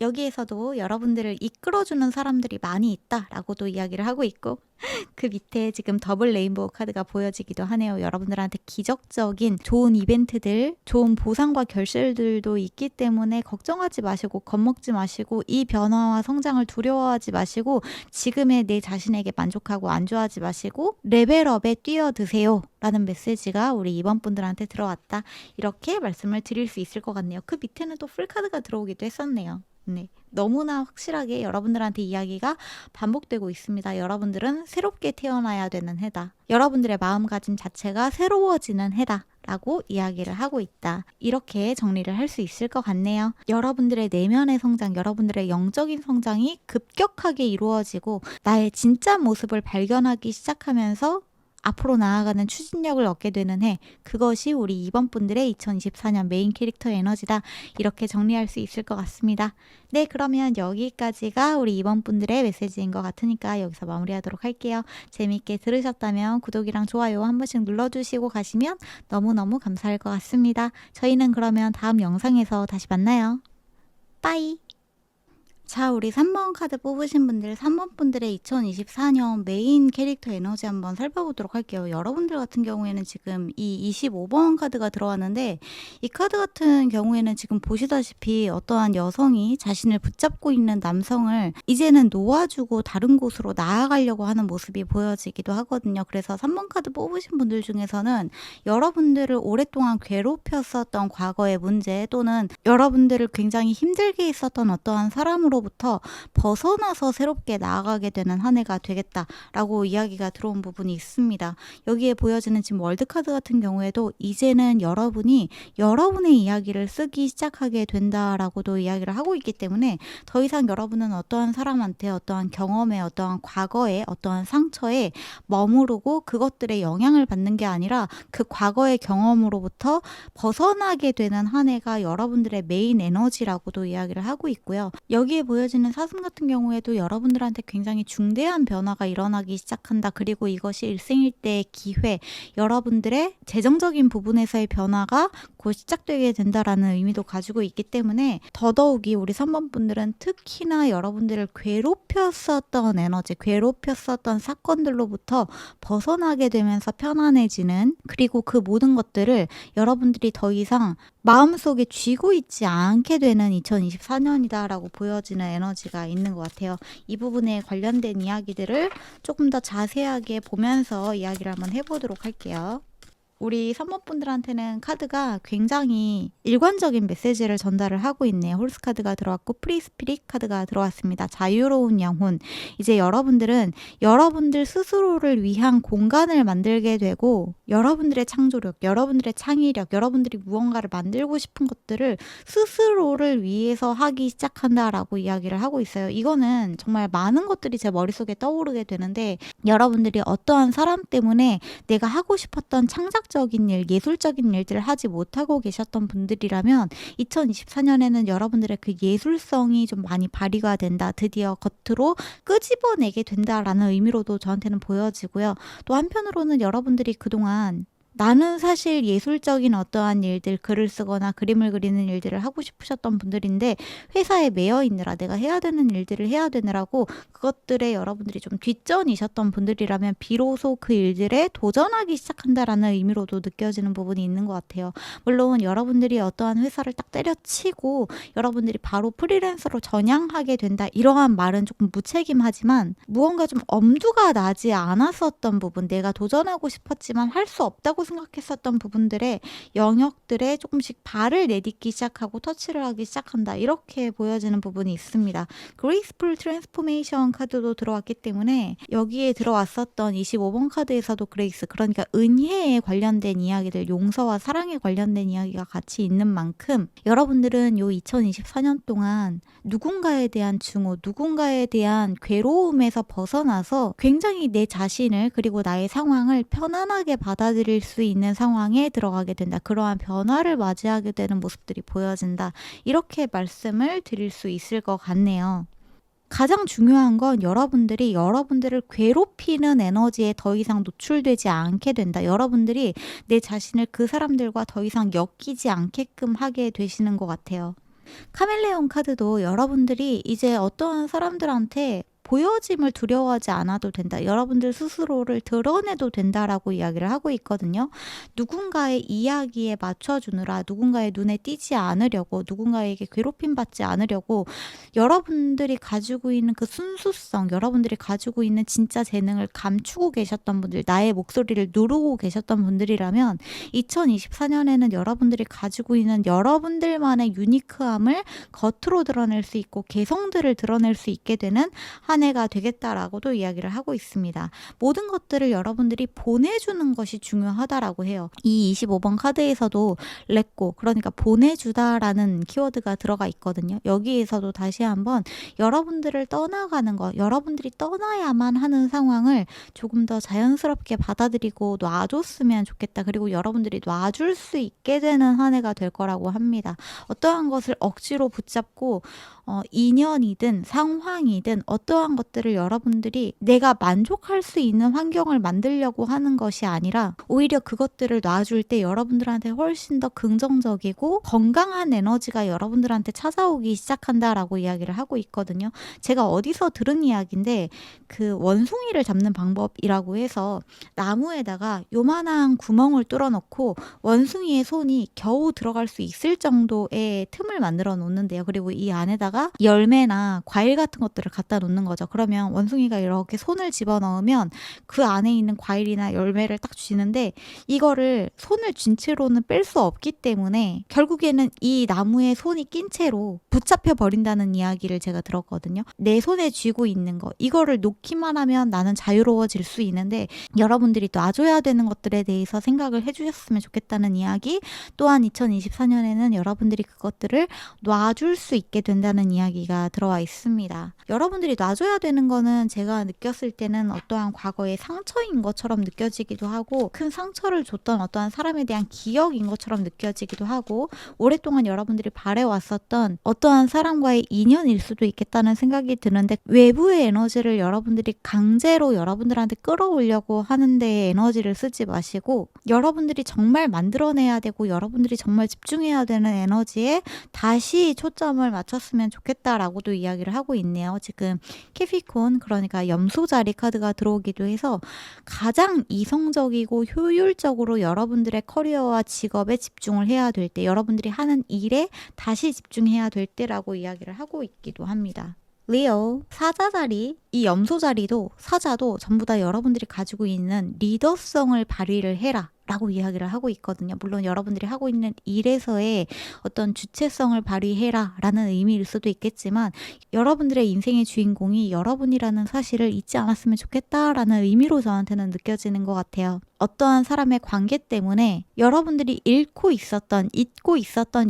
여기에서도 여러분들을 이끌어주는 사람들이 많이 있다라고도 이야기를 하고 있고, 그 밑에 지금 더블 레인보우 카드가 보여지기도 하네요. 여러분들한테 기적적인 좋은 이벤트들, 좋은 보상과 결실들도 있기 때문에 걱정하지 마시고, 겁먹지 마시고, 이 변화와 성장을 두려워하지 마시고, 지금의 내 자신에게 만족하고 안주하지 마시고 레벨업에 뛰어드세요 라는 메시지가 우리 이번 분들한테 들어왔다. 이렇게 말씀을 드릴 수 있을 것 같네요. 그 밑에는 또 풀카드가 들어오기도 했었네요. 네, 너무나 확실하게 여러분들한테 이야기가 반복되고 있습니다. 여러분들은 새롭게 태어나야 되는 해다. 여러분들의 마음가짐 자체가 새로워지는 해다 라고 이야기를 하고 있다. 이렇게 정리를 할 수 있을 것 같네요. 여러분들의 내면의 성장, 여러분들의 영적인 성장이 급격하게 이루어지고 나의 진짜 모습을 발견하기 시작하면서 앞으로 나아가는 추진력을 얻게 되는 해, 그것이 우리 이번 분들의 2024년 메인 캐릭터 에너지다. 이렇게 정리할 수 있을 것 같습니다. 네, 그러면 여기까지가 우리 이번 분들의 메시지인 것 같으니까 여기서 마무리하도록 할게요. 재미있게 들으셨다면 구독이랑 좋아요 한 번씩 눌러주시고 가시면 너무너무 감사할 것 같습니다. 저희는 그러면 다음 영상에서 다시 만나요. 빠이! 자, 우리 3번 카드 뽑으신 분들, 3번 분들의 2024년 메인 캐릭터 에너지 한번 살펴보도록 할게요. 여러분들 같은 경우에는 지금 이 25번 카드가 들어왔는데, 이 카드 같은 경우에는 지금 보시다시피 어떠한 여성이 자신을 붙잡고 있는 남성을 이제는 놓아주고 다른 곳으로 나아가려고 하는 모습이 보여지기도 하거든요. 그래서 3번 카드 뽑으신 분들 중에서는 여러분들을 오랫동안 괴롭혔었던 과거의 문제, 또는 여러분들을 굉장히 힘들게 했었던 어떠한 사람으로 부터 벗어나서 새롭게 나아가게 되는 한 해가 되겠다라고 이야기가 들어온 부분이 있습니다. 여기에 보여지는 지금 월드카드 같은 경우에도 이제는 여러분이 여러분의 이야기를 쓰기 시작하게 된다라고도 이야기를 하고 있기 때문에, 더 이상 여러분은 어떠한 사람한테, 어떠한 경험에, 어떠한 과거에, 어떠한 상처에 머무르고 그것들의 영향을 받는 게 아니라 그 과거의 경험으로부터 벗어나게 되는 한 해가 여러분들의 메인 에너지라고도 이야기를 하고 있고요. 여기에 보여지는 사슴 같은 경우에도 여러분들한테 굉장히 중대한 변화가 일어나기 시작한다. 그리고 이것이 일생일대의 기회, 여러분들의 재정적인 부분에서의 변화가 곧 시작되게 된다라는 의미도 가지고 있기 때문에 더더욱이 우리 3번 분들은 특히나 여러분들을 괴롭혔었던 에너지, 괴롭혔었던 사건들로부터 벗어나게 되면서 편안해지는, 그리고 그 모든 것들을 여러분들이 더 이상 마음속에 쥐고 있지 않게 되는 2024년이다라고 보여지는 에너지가 있는 것 같아요. 이 부분에 관련된 이야기들을 조금 더 자세하게 보면서 이야기를 한번 해보도록 할게요. 우리 3번 분들한테는 카드가 굉장히 일관적인 메시지를 전달을 하고 있네요. 홀스 카드가 들어왔고 프리 스피릿 카드가 들어왔습니다. 자유로운 영혼. 이제 여러분들은 여러분들 스스로를 위한 공간을 만들게 되고, 여러분들의 창조력, 여러분들의 창의력, 여러분들이 무언가를 만들고 싶은 것들을 스스로를 위해서 하기 시작한다라고 이야기를 하고 있어요. 이거는 정말 많은 것들이 제 머릿속에 떠오르게 되는데, 여러분들이 어떠한 사람 때문에 내가 하고 싶었던 창작적인 일, 예술적인 일들을 하지 못하고 계셨던 분들이라면 2024년에는 여러분들의 그 예술성이 좀 많이 발휘가 된다. 드디어 겉으로 끄집어내게 된다라는 의미로도 저한테는 보여지고요. 또 한편으로는 여러분들이 그동안 나는 사실 예술적인 어떠한 일들, 글을 쓰거나 그림을 그리는 일들을 하고 싶으셨던 분들인데 회사에 매여 있느라 내가 해야 되는 일들을 해야 되느라고 그것들에 여러분들이 좀 뒷전이셨던 분들이라면 비로소 그 일들에 도전하기 시작한다라는 의미로도 느껴지는 부분이 있는 것 같아요. 물론 여러분들이 어떠한 회사를 딱 때려치고 여러분들이 바로 프리랜서로 전향하게 된다, 이러한 말은 조금 무책임하지만 무언가 좀 엄두가 나지 않았었던 부분, 내가 도전하고 싶었지만 할 수 없다고 생각했었던 부분들의 영역들에 조금씩 발을 내딛기 시작하고 터치를 하기 시작한다, 이렇게 보여지는 부분이 있습니다. Graceful Transformation 카드도 들어왔기 때문에 여기에 들어왔었던 25번 카드에서도 그레이스, 그러니까 은혜에 관련된 이야기들, 용서와 사랑에 관련된 이야기가 같이 있는 만큼 여러분들은 요 2024년 동안 누군가에 대한 증오, 누군가에 대한 괴로움에서 벗어나서 굉장히 내 자신을, 그리고 나의 상황을 편안하게 받아들일 수 있는 상황에 들어가게 된다. 그러한 변화를 맞이하게 되는 모습들이 보여진다. 이렇게 말씀을 드릴 수 있을 것 같네요. 가장 중요한 건 여러분들이 여러분들을 괴롭히는 에너지에 더 이상 노출되지 않게 된다. 여러분들이 내 자신을 그 사람들과 더 이상 엮이지 않게끔 하게 되시는 것 같아요. 카멜레온 카드도 여러분들이 이제 어떠한 사람들한테 보여짐을 두려워하지 않아도 된다. 여러분들 스스로를 드러내도 된다라고 이야기를 하고 있거든요. 누군가의 이야기에 맞춰주느라, 누군가의 눈에 띄지 않으려고, 누군가에게 괴롭힘 받지 않으려고 여러분들이 가지고 있는 그 순수성, 여러분들이 가지고 있는 진짜 재능을 감추고 계셨던 분들, 나의 목소리를 누르고 계셨던 분들이라면 2024년에는 여러분들이 가지고 있는 여러분들만의 유니크함을 겉으로 드러낼 수 있고 개성들을 드러낼 수 있게 되는 한 해가 되겠다라고도 이야기를 하고 있습니다. 모든 것들을 여러분들이 보내주는 것이 중요하다라고 해요. 이 25번 카드에서도 렛고, 그러니까 보내주다라는 키워드가 들어가 있거든요. 여기에서도 다시 한번 여러분들을 떠나가는 것, 여러분들이 떠나야만 하는 상황을 조금 더 자연스럽게 받아들이고 놔줬으면 좋겠다. 그리고 여러분들이 놔줄 수 있게 되는 한 해가 될 거라고 합니다. 어떠한 것을 억지로 붙잡고 인연이든 상황이든 어떠한 것들을 여러분들이 내가 만족할 수 있는 환경을 만들려고 하는 것이 아니라 오히려 그것들을 놔줄 때 여러분들한테 훨씬 더 긍정적이고 건강한 에너지가 여러분들한테 찾아오기 시작한다라고 이야기를 하고 있거든요. 제가 어디서 들은 이야기인데 그 원숭이를 잡는 방법이라고 해서 나무에다가 요만한 구멍을 뚫어놓고 원숭이의 손이 겨우 들어갈 수 있을 정도의 틈을 만들어 놓는데요. 그리고 이 안에다가 열매나 과일 같은 것들을 갖다 놓는 거죠. 그러면 원숭이가 이렇게 손을 집어넣으면 그 안에 있는 과일이나 열매를 딱 쥐는데 이거를 손을 쥔 채로는 뺄 수 없기 때문에 결국에는 이 나무에 손이 낀 채로 붙잡혀 버린다는 이야기를 제가 들었거든요. 내 손에 쥐고 있는 거, 이거를 놓기만 하면 나는 자유로워질 수 있는데 여러분들이 놔줘야 되는 것들에 대해서 생각을 해주셨으면 좋겠다는 이야기, 또한 2024년에는 여러분들이 그것들을 놔줄 수 있게 된다는 이야기가 들어와 있습니다. 여러분들이 놔줘야 나눠줘야 되는 거는 제가 느꼈을 때는 어떠한 과거의 상처인 것처럼 느껴지기도 하고 큰 상처를 줬던 어떠한 사람에 대한 기억인 것처럼 느껴지기도 하고 오랫동안 여러분들이 바래왔었던 어떠한 사람과의 인연일 수도 있겠다는 생각이 드는데 외부의 에너지를 여러분들이 강제로 여러분들한테 끌어오려고 하는데 에너지를 쓰지 마시고 여러분들이 정말 만들어내야 되고 여러분들이 정말 집중해야 되는 에너지에 다시 초점을 맞췄으면 좋겠다라고도 이야기를 하고 있네요. 지금 캐피콘 그러니까 염소자리 카드가 들어오기도 해서 가장 이성적이고 효율적으로 여러분들의 커리어와 직업에 집중을 해야 될 때 여러분들이 하는 일에 다시 집중해야 될 때라고 이야기를 하고 있기도 합니다. 리오 사자자리 이 염소자리도 사자도 전부 다 여러분들이 가지고 있는 리더성을 발휘를 해라 라고 이야기를 하고 있거든요. 물론 여러분들이 하고 있는 일에서의 어떤 주체성을 발휘해라 라는 의미일 수도 있겠지만 여러분들의 인생의 주인공이 여러분이라는 사실을 잊지 않았으면 좋겠다라는 의미로 저한테는 느껴지는 것 같아요. 어떠한 사람의 관계 때문에 여러분들이 잊고 있었던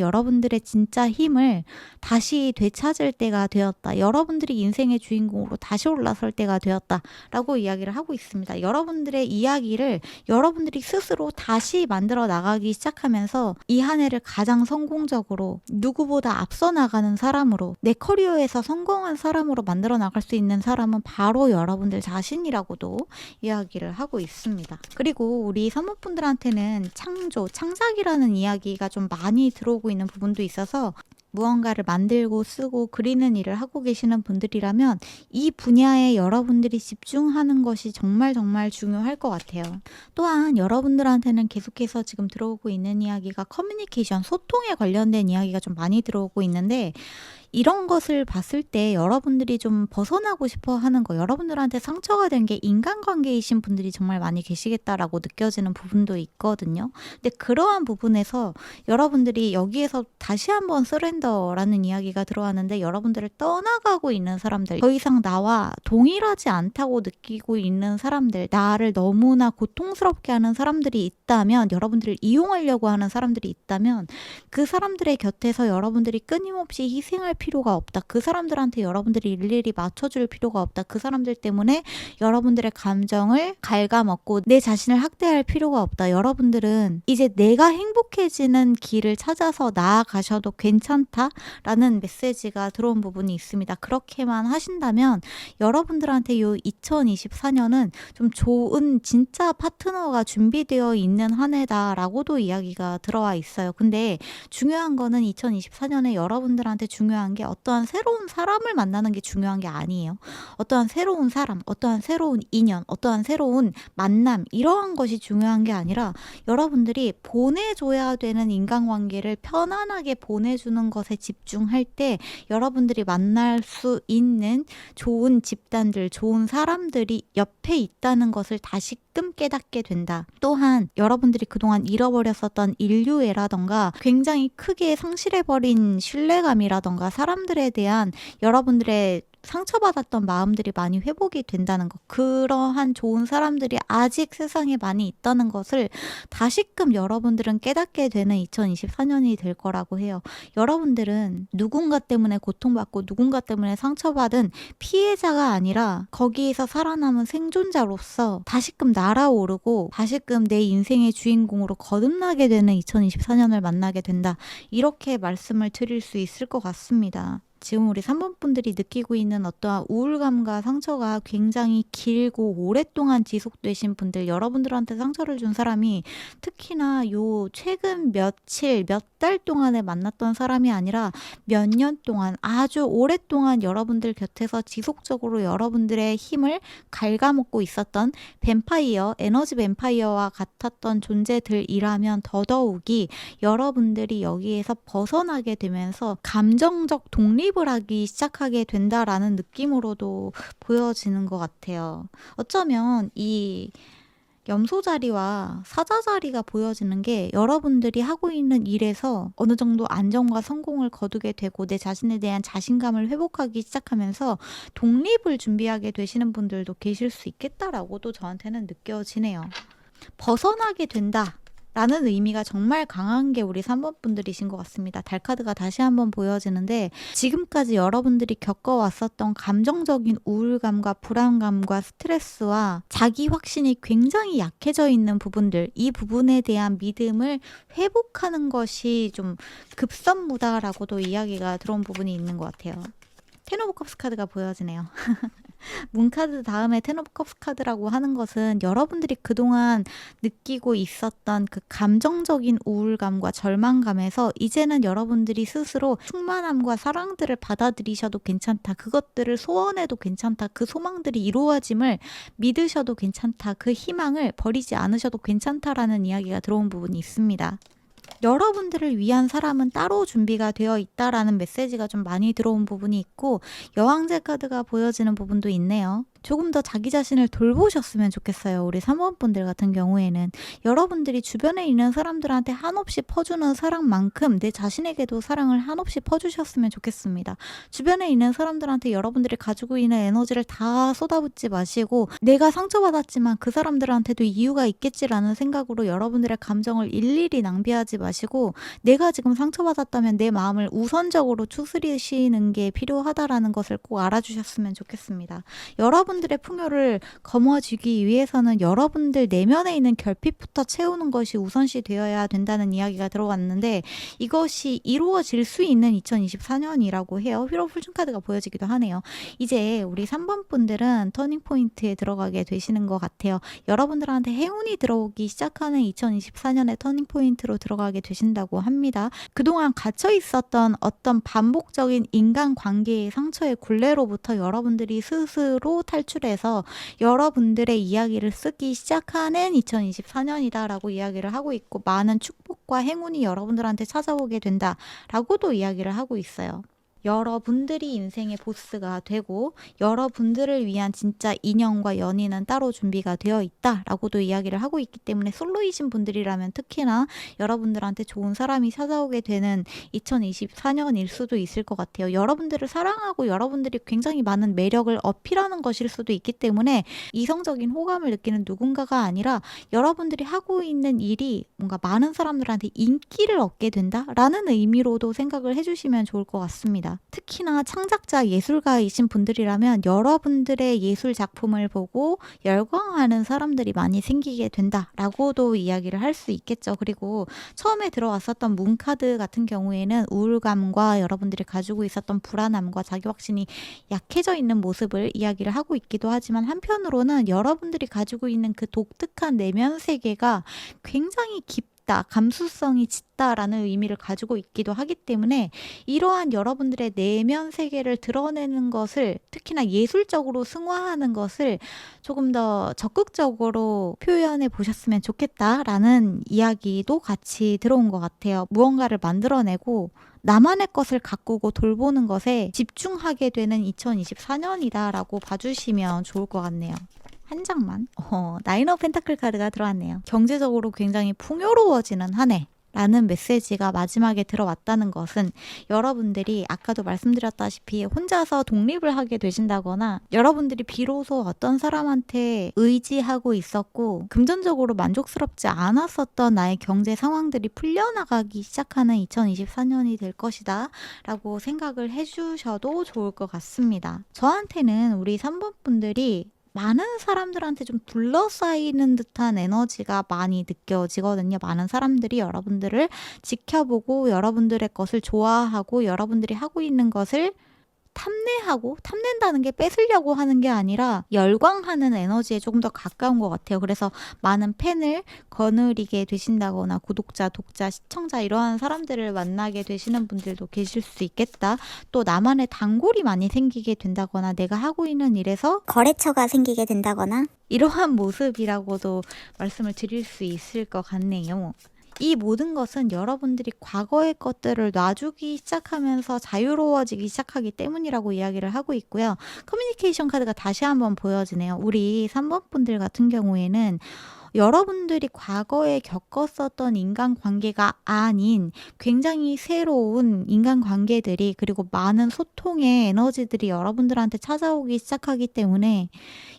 여러분들의 진짜 힘을 다시 되찾을 때가 되었다. 여러분들이 인생의 주인공으로 다시 올라설 때가 되었다 라고 이야기를 하고 있습니다. 여러분들의 이야기를 여러분들이 스스로 다시 만들어 나가기 시작하면서 이 한 해를 가장 성공적으로 누구보다 앞서 나가는 사람으로 내 커리어에서 성공한 사람으로 만들어 나갈 수 있는 사람은 바로 여러분들 자신이라고도 이야기를 하고 있습니다. 그리고 우리 사모분들한테는 창작이라는 이야기가 좀 많이 들어오고 있는 부분도 있어서 무언가를 만들고 쓰고 그리는 일을 하고 계시는 분들이라면 이 분야에 여러분들이 집중하는 것이 정말 중요할 것 같아요. 또한 여러분들한테는 계속해서 지금 들어오고 있는 이야기가 커뮤니케이션, 소통에 관련된 이야기가 좀 많이 들어오고 있는데 이런 것을 봤을 때 여러분들이 좀 벗어나고 싶어 하는 거, 여러분들한테 상처가 된 게 인간관계이신 분들이 정말 많이 계시겠다라고 느껴지는 부분도 있거든요. 근데 그러한 부분에서 여러분들이 여기에서 다시 한번 서렌더라는 이야기가 들어왔는데 여러분들을 떠나가고 있는 사람들, 더 이상 나와 동일하지 않다고 느끼고 있는 사람들, 나를 너무나 고통스럽게 하는 사람들이 있다면, 여러분들을 이용하려고 하는 사람들이 있다면 그 사람들의 곁에서 여러분들이 끊임없이 희생할 필요가 없다. 그 사람들한테 여러분들이 일일이 맞춰줄 필요가 없다. 그 사람들 때문에 여러분들의 감정을 갉아먹고 내 자신을 학대할 필요가 없다. 여러분들은 이제 내가 행복해지는 길을 찾아서 나아가셔도 괜찮다라는 메시지가 들어온 부분이 있습니다. 그렇게만 하신다면 여러분들한테 이 2024년은 좀 좋은 진짜 파트너가 준비되어 있는 한 해다라고도 이야기가 들어와 있어요. 근데 중요한 거는 2024년에 여러분들한테 중요한 게 어떠한 새로운 사람을 만나는 게 중요한 게 아니에요. 어떠한 새로운 사람, 어떠한 새로운 인연, 어떠한 새로운 만남 이러한 것이 중요한 게 아니라 여러분들이 보내줘야 되는 인간관계를 편안하게 보내주는 것에 집중할 때 여러분들이 만날 수 있는 좋은 집단들, 좋은 사람들이 옆에 있다는 것을 다시금 깨닫게 된다. 또한 여러분들이 그동안 잃어버렸었던 인류애라던가 굉장히 크게 상실해버린 신뢰감이라던가 사람들에 대한 여러분들의 상처받았던 마음들이 많이 회복이 된다는 것, 그러한 좋은 사람들이 아직 세상에 많이 있다는 것을 다시금 여러분들은 깨닫게 되는 2024년이 될 거라고 해요. 여러분들은 누군가 때문에 고통받고 누군가 때문에 상처받은 피해자가 아니라 거기에서 살아남은 생존자로서 다시금 날아오르고 다시금 내 인생의 주인공으로 거듭나게 되는 2024년을 만나게 된다. 이렇게 말씀을 드릴 수 있을 것 같습니다. 지금 우리 3번 분들이 느끼고 있는 어떠한 우울감과 상처가 굉장히 길고 오랫동안 지속되신 분들, 여러분들한테 상처를 준 사람이 특히나 요 최근 며칠, 몇 달 동안에 만났던 사람이 아니라 몇 년 동안 아주 오랫동안 여러분들 곁에서 지속적으로 여러분들의 힘을 갉아먹고 있었던 뱀파이어, 에너지 뱀파이어와 같았던 존재들이라면 더더욱이 여러분들이 여기에서 벗어나게 되면서 감정적 독립을 하기 시작하게 된다라는 느낌으로도 보여지는 것 같아요. 어쩌면 이 염소자리와 사자자리가 보여지는 게 여러분들이 하고 있는 일에서 어느 정도 안정과 성공을 거두게 되고 내 자신에 대한 자신감을 회복하기 시작하면서 독립을 준비하게 되시는 분들도 계실 수 있겠다라고도 저한테는 느껴지네요. 벗어나게 된다 라는 의미가 정말 강한 게 우리 3번 분들이신 것 같습니다. 달 카드가 다시 한번 보여지는데 지금까지 여러분들이 겪어왔었던 감정적인 우울감과 불안감과 스트레스와 자기 확신이 굉장히 약해져 있는 부분들, 이 부분에 대한 믿음을 회복하는 것이 좀 급선무다라고도 이야기가 들어온 부분이 있는 것 같아요. 텐 오브 컵스 카드가 보여지네요. 문카드 다음에 텐 오브 컵스 카드라고 하는 것은 여러분들이 그동안 느끼고 있었던 그 감정적인 우울감과 절망감에서 이제는 여러분들이 스스로 충만함과 사랑들을 받아들이셔도 괜찮다. 그것들을 소원해도 괜찮다. 그 소망들이 이루어짐을 믿으셔도 괜찮다. 그 희망을 버리지 않으셔도 괜찮다라는 이야기가 들어온 부분이 있습니다. 여러분들을 위한 사람은 따로 준비가 되어 있다라는 메시지가 좀 많이 들어온 부분이 있고 여왕제 카드가 보여지는 부분도 있네요. 조금 더 자기 자신을 돌보셨으면 좋겠어요. 우리 3번 분들 같은 경우에는 여러분들이 주변에 있는 사람들한테 한없이 퍼주는 사랑만큼 내 자신에게도 사랑을 한없이 퍼주셨으면 좋겠습니다. 주변에 있는 사람들한테 여러분들이 가지고 있는 에너지를 다 쏟아붓지 마시고 내가 상처받았지만 그 사람들한테도 이유가 있겠지라는 생각으로 여러분들의 감정을 일일이 낭비하지 마시고 내가 지금 상처받았다면 내 마음을 우선적으로 추스리시는 게 필요하다라는 것을 꼭 알아주셨으면 좋겠습니다. 여러분들의 풍요를 거머쥐기 위해서는 여러분들 내면에 있는 결핍부터 채우는 것이 우선시 되어야 된다는 이야기가 들어왔는데 이것이 이루어질 수 있는 2024년이라고 해요. 휘로 풀준 카드가 보여지기도 하네요. 이제 우리 3번 분들은 터닝 포인트에 들어가게 되시는 것 같아요. 여러분들한테 행운이 들어오기 시작하는 2024년의 터닝 포인트로 들어가게 되신다고 합니다. 그동안 갇혀 있었던 어떤 반복적인 인간관계의 상처의 굴레로부터 여러분들이 스스로 탈출해서 여러분들의 이야기를 쓰기 시작하는 2024년이다라고 이야기를 하고 있고 많은 축복과 행운이 여러분들한테 찾아오게 된다라고도 이야기를 하고 있어요. 여러분들이 인생의 보스가 되고 여러분들을 위한 진짜 인연과 연인은 따로 준비가 되어 있다라고도 이야기를 하고 있기 때문에 솔로이신 분들이라면 특히나 여러분들한테 좋은 사람이 찾아오게 되는 2024년일 수도 있을 것 같아요. 여러분들을 사랑하고 여러분들이 굉장히 많은 매력을 어필하는 것일 수도 있기 때문에 이성적인 호감을 느끼는 누군가가 아니라 여러분들이 하고 있는 일이 뭔가 많은 사람들한테 인기를 얻게 된다라는 의미로도 생각을 해주시면 좋을 것 같습니다. 특히나 창작자 예술가이신 분들이라면 여러분들의 예술 작품을 보고 열광하는 사람들이 많이 생기게 된다라고도 이야기를 할 수 있겠죠. 그리고 처음에 들어왔었던 문카드 같은 경우에는 우울감과 여러분들이 가지고 있었던 불안함과 자기 확신이 약해져 있는 모습을 이야기를 하고 있기도 하지만 한편으로는 여러분들이 가지고 있는 그 독특한 내면 세계가 굉장히 감수성이 짙다라는 의미를 가지고 있기도 하기 때문에 이러한 여러분들의 내면 세계를 드러내는 것을 특히나 예술적으로 승화하는 것을 조금 더 적극적으로 표현해 보셨으면 좋겠다라는 이야기도 같이 들어온 것 같아요. 무언가를 만들어내고 나만의 것을 가꾸고 돌보는 것에 집중하게 되는 2024년이다라고 봐주시면 좋을 것 같네요. 한 장만. 나인 오브 펜타클 카드가 들어왔네요. 경제적으로 굉장히 풍요로워지는 한 해. 라는 메시지가 마지막에 들어왔다는 것은 여러분들이 아까도 말씀드렸다시피 혼자서 독립을 하게 되신다거나 여러분들이 비로소 어떤 사람한테 의지하고 있었고 금전적으로 만족스럽지 않았었던 나의 경제 상황들이 풀려나가기 시작하는 2024년이 될 것이다 라고 생각을 해주셔도 좋을 것 같습니다. 저한테는 우리 3번 분들이 많은 사람들한테 좀 둘러싸이는 듯한 에너지가 많이 느껴지거든요. 많은 사람들이 여러분들을 지켜보고 여러분들의 것을 좋아하고 여러분들이 하고 있는 것을 탐낸다는 게 뺏으려고 하는 게 아니라 열광하는 에너지에 조금 더 가까운 것 같아요. 그래서 많은 팬을 거느리게 되신다거나 구독자, 독자, 시청자 이러한 사람들을 만나게 되시는 분들도 계실 수 있겠다. 또 나만의 단골이 많이 생기게 된다거나 내가 하고 있는 일에서 거래처가 생기게 된다거나 이러한 모습이라고도 말씀을 드릴 수 있을 것 같네요. 이 모든 것은 여러분들이 과거의 것들을 놔주기 시작하면서 자유로워지기 시작하기 때문이라고 이야기를 하고 있고요. 커뮤니케이션 카드가 다시 한번 보여지네요. 우리 3번 분들 같은 경우에는 여러분들이 과거에 겪었었던 인간관계가 아닌 굉장히 새로운 인간관계들이 그리고 많은 소통의 에너지들이 여러분들한테 찾아오기 시작하기 때문에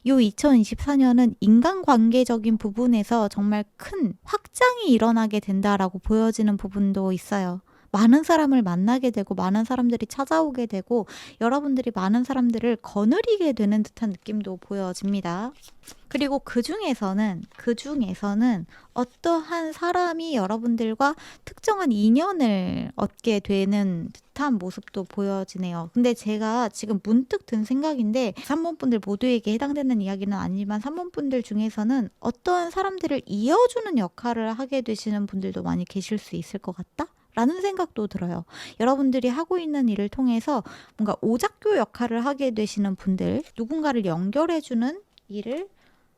이 2024년은 인간관계적인 부분에서 정말 큰 확장이 일어나게 된다라고 보여지는 부분도 있어요. 많은 사람을 만나게 되고 많은 사람들이 찾아오게 되고 여러분들이 많은 사람들을 거느리게 되는 듯한 느낌도 보여집니다. 그리고 그 중에서는 어떠한 사람이 여러분들과 특정한 인연을 얻게 되는 듯한 모습도 보여지네요. 근데 제가 지금 문득 든 생각인데 3번 분들 모두에게 해당되는 이야기는 아니지만 3번 분들 중에서는 어떠한 사람들을 이어주는 역할을 하게 되시는 분들도 많이 계실 수 있을 것 같다? 라는 생각도 들어요. 여러분들이 하고 있는 일을 통해서 뭔가 오작교 역할을 하게 되시는 분들, 누군가를 연결해주는 일을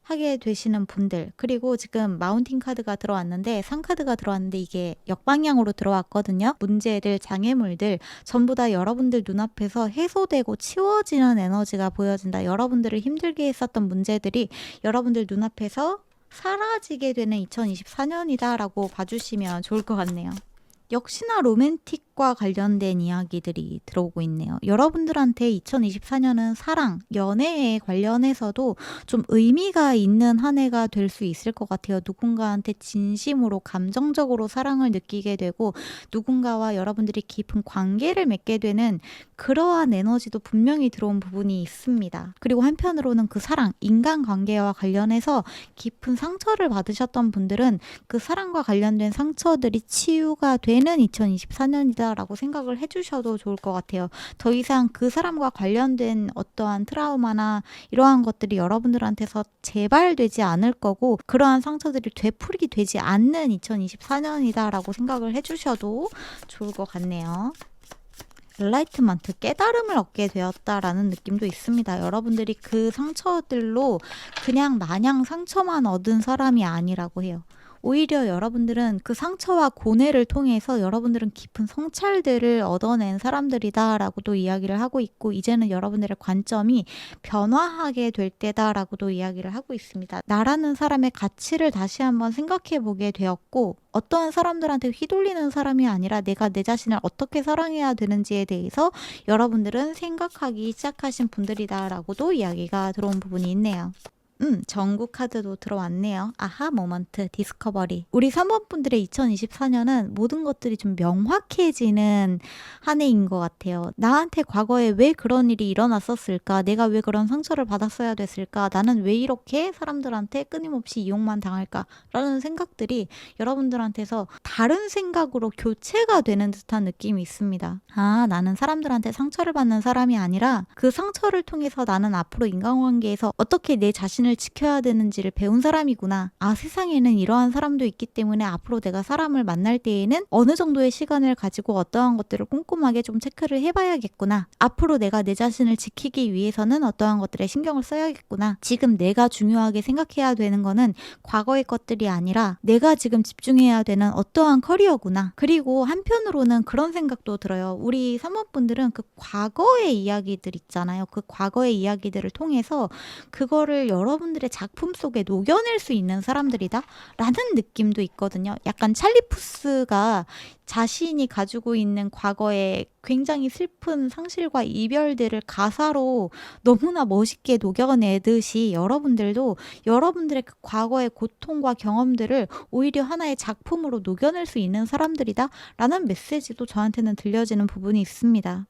하게 되시는 분들, 그리고 지금 마운틴 카드가 들어왔는데 상카드가 들어왔는데 이게 역방향으로 들어왔거든요. 문제들, 장애물들 전부 다 여러분들 눈앞에서 해소되고 치워지는 에너지가 보여진다. 여러분들을 힘들게 했었던 문제들이 여러분들 눈앞에서 사라지게 되는 2024년이다 라고 봐주시면 좋을 것 같네요. 역시나 로맨틱과 관련된 이야기들이 들어오고 있네요. 여러분들한테 2024년은 사랑, 연애에 관련해서도 좀 의미가 있는 한 해가 될 수 있을 것 같아요. 누군가한테 진심으로 감정적으로 사랑을 느끼게 되고 누군가와 여러분들이 깊은 관계를 맺게 되는 그러한 에너지도 분명히 들어온 부분이 있습니다. 그리고 한편으로는 그 사랑, 인간관계와 관련해서 깊은 상처를 받으셨던 분들은 그 사랑과 관련된 상처들이 치유가 되는 2024년이다라고 생각을 해주셔도 좋을 것 같아요. 더 이상 그 사람과 관련된 어떠한 트라우마나 이러한 것들이 여러분들한테서 재발되지 않을 거고 그러한 상처들이 되풀이 되지 않는 2024년이다라고 생각을 해주셔도 좋을 것 같네요. 엔라이트먼트, 깨달음을 얻게 되었다라는 느낌도 있습니다. 여러분들이 그 상처들로 그냥 마냥 상처만 얻은 사람이 아니라고 해요. 오히려 여러분들은 그 상처와 고뇌를 통해서 여러분들은 깊은 성찰들을 얻어낸 사람들이다라고도 이야기를 하고 있고 이제는 여러분들의 관점이 변화하게 될 때다라고도 이야기를 하고 있습니다. 나라는 사람의 가치를 다시 한번 생각해 보게 되었고 어떠한 사람들한테 휘둘리는 사람이 아니라 내가 내 자신을 어떻게 사랑해야 되는지에 대해서 여러분들은 생각하기 시작하신 분들이다라고도 이야기가 들어온 부분이 있네요. 전국 카드도 들어왔네요. 아하 모먼트, 디스커버리. 우리 3번 분들의 2024년은 모든 것들이 좀 명확해지는 한 해인 것 같아요. 나한테 과거에 왜 그런 일이 일어났었을까? 내가 왜 그런 상처를 받았어야 됐을까? 나는 왜 이렇게 사람들한테 끊임없이 이용만 당할까? 라는 생각들이 여러분들한테서 다른 생각으로 교체가 되는 듯한 느낌이 있습니다. 아, 나는 사람들한테 상처를 받는 사람이 아니라 그 상처를 통해서 나는 앞으로 인간관계에서 어떻게 내 자신을 지켜야 되는지를 배운 사람이구나. 아, 세상에는 이러한 사람도 있기 때문에 앞으로 내가 사람을 만날 때에는 어느 정도의 시간을 가지고 어떠한 것들을 꼼꼼하게 좀 체크를 해봐야겠구나. 앞으로 내가 내 자신을 지키기 위해서는 어떠한 것들에 신경을 써야겠구나. 지금 내가 중요하게 생각해야 되는 거는 과거의 것들이 아니라 내가 지금 집중해야 되는 어떠한 커리어구나. 그리고 한편으로는 그런 생각도 들어요. 우리 사모분들은 그 과거의 이야기들 있잖아요. 그 과거의 이야기들을 통해서 그거를 여러분들의 작품 속에 녹여낼 수 있는 사람들이다 라는 느낌도 있거든요. 약간 찰리푸스가 자신이 가지고 있는 과거의 굉장히 슬픈 상실과 이별들을 가사로 너무나 멋있게 녹여내듯이 여러분들도 여러분들의 그 과거의 고통과 경험들을 오히려 하나의 작품으로 녹여낼 수 있는 사람들이다 라는 메시지도 저한테는 들려지는 부분이 있습니다.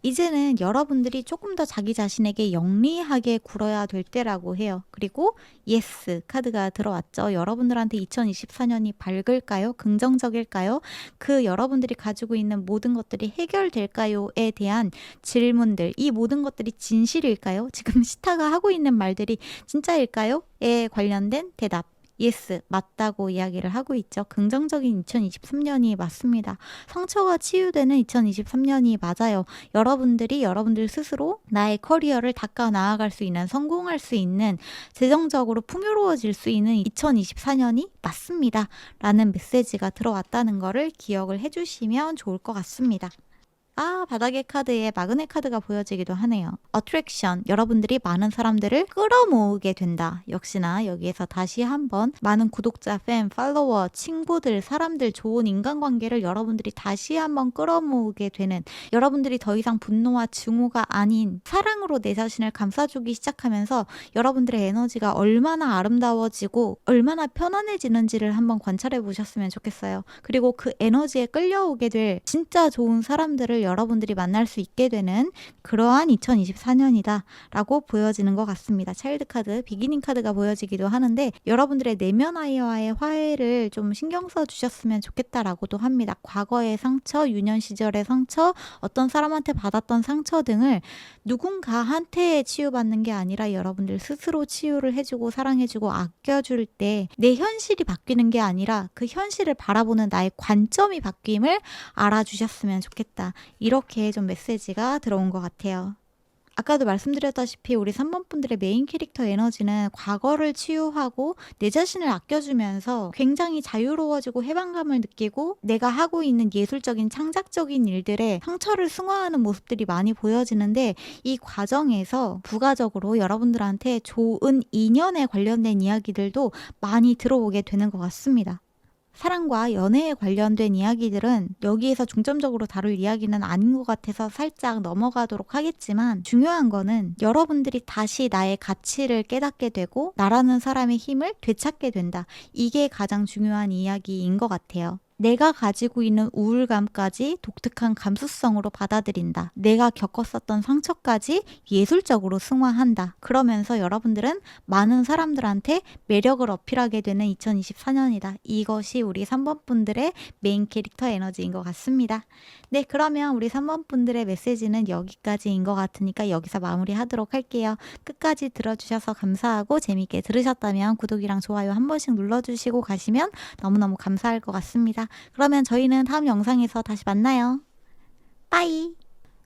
이제는 여러분들이 조금 더 자기 자신에게 영리하게 굴어야 될 때라고 해요. 그리고 예스 카드가 들어왔죠. 여러분들한테 2024년이 밝을까요? 긍정적일까요? 그 여러분들이 가지고 있는 모든 것들이 해결될까요?에 대한 질문들, 이 모든 것들이 진실일까요? 지금 시타가 하고 있는 말들이 진짜일까요? 에 관련된 대답. 예스, 맞다고 이야기를 하고 있죠. 긍정적인 2023년이 맞습니다. 상처가 치유되는 2023년이 맞아요. 여러분들이 여러분들 스스로 나의 커리어를 닦아 나아갈 수 있는, 성공할 수 있는, 재정적으로 풍요로워질 수 있는 2024년이 맞습니다. 라는 메시지가 들어왔다는 거를 기억을 해주시면 좋을 것 같습니다. 바닥의 카드에 마그넷 카드가 보여지기도 하네요. 어트랙션, 여러분들이 많은 사람들을 끌어모으게 된다. 역시나 여기에서 다시 한번 많은 구독자, 팬, 팔로워, 친구들, 사람들, 좋은 인간관계를 여러분들이 다시 한번 끌어모으게 되는, 여러분들이 더 이상 분노와 증오가 아닌 사랑으로 내 자신을 감싸주기 시작하면서 여러분들의 에너지가 얼마나 아름다워지고 얼마나 편안해지는지를 한번 관찰해 보셨으면 좋겠어요. 그리고 그 에너지에 끌려오게 될 진짜 좋은 사람들을 여러분들이 만날 수 있게 되는 그러한 2024년이다 라고 보여지는 것 같습니다. 차일드 카드, 비기닝 카드가 보여지기도 하는데 여러분들의 내면 아이와의 화해를 좀 신경 써 주셨으면 좋겠다라고도 합니다. 과거의 상처, 유년 시절의 상처, 어떤 사람한테 받았던 상처 등을 누군가한테 치유받는 게 아니라 여러분들 스스로 치유를 해주고 사랑해주고 아껴줄 때 내 현실이 바뀌는 게 아니라 그 현실을 바라보는 나의 관점이 바뀜을 알아주셨으면 좋겠다. 이렇게 좀 메시지가 들어온 것 같아요. 아까도 말씀드렸다시피 우리 3번 분들의 메인 캐릭터 에너지는 과거를 치유하고 내 자신을 아껴주면서 굉장히 자유로워지고 해방감을 느끼고 내가 하고 있는 예술적인 창작적인 일들에 상처를 승화하는 모습들이 많이 보여지는데, 이 과정에서 부가적으로 여러분들한테 좋은 인연에 관련된 이야기들도 많이 들어오게 되는 것 같습니다. 사랑과 연애에 관련된 이야기들은 여기에서 중점적으로 다룰 이야기는 아닌 것 같아서 살짝 넘어가도록 하겠지만, 중요한 거는 여러분들이 다시 나의 가치를 깨닫게 되고 나라는 사람의 힘을 되찾게 된다. 이게 가장 중요한 이야기인 것 같아요. 내가 가지고 있는 우울감까지 독특한 감수성으로 받아들인다. 내가 겪었었던 상처까지 예술적으로 승화한다. 그러면서 여러분들은 많은 사람들한테 매력을 어필하게 되는 2024년이다. 이것이 우리 3번 분들의 메인 캐릭터 에너지인 것 같습니다. 네, 그러면 우리 3번 분들의 메시지는 여기까지인 것 같으니까 여기서 마무리하도록 할게요. 끝까지 들어주셔서 감사하고 재밌게 들으셨다면 구독이랑 좋아요 한 번씩 눌러주시고 가시면 너무너무 감사할 것 같습니다. 그러면 저희는 다음 영상에서 다시 만나요. 빠이.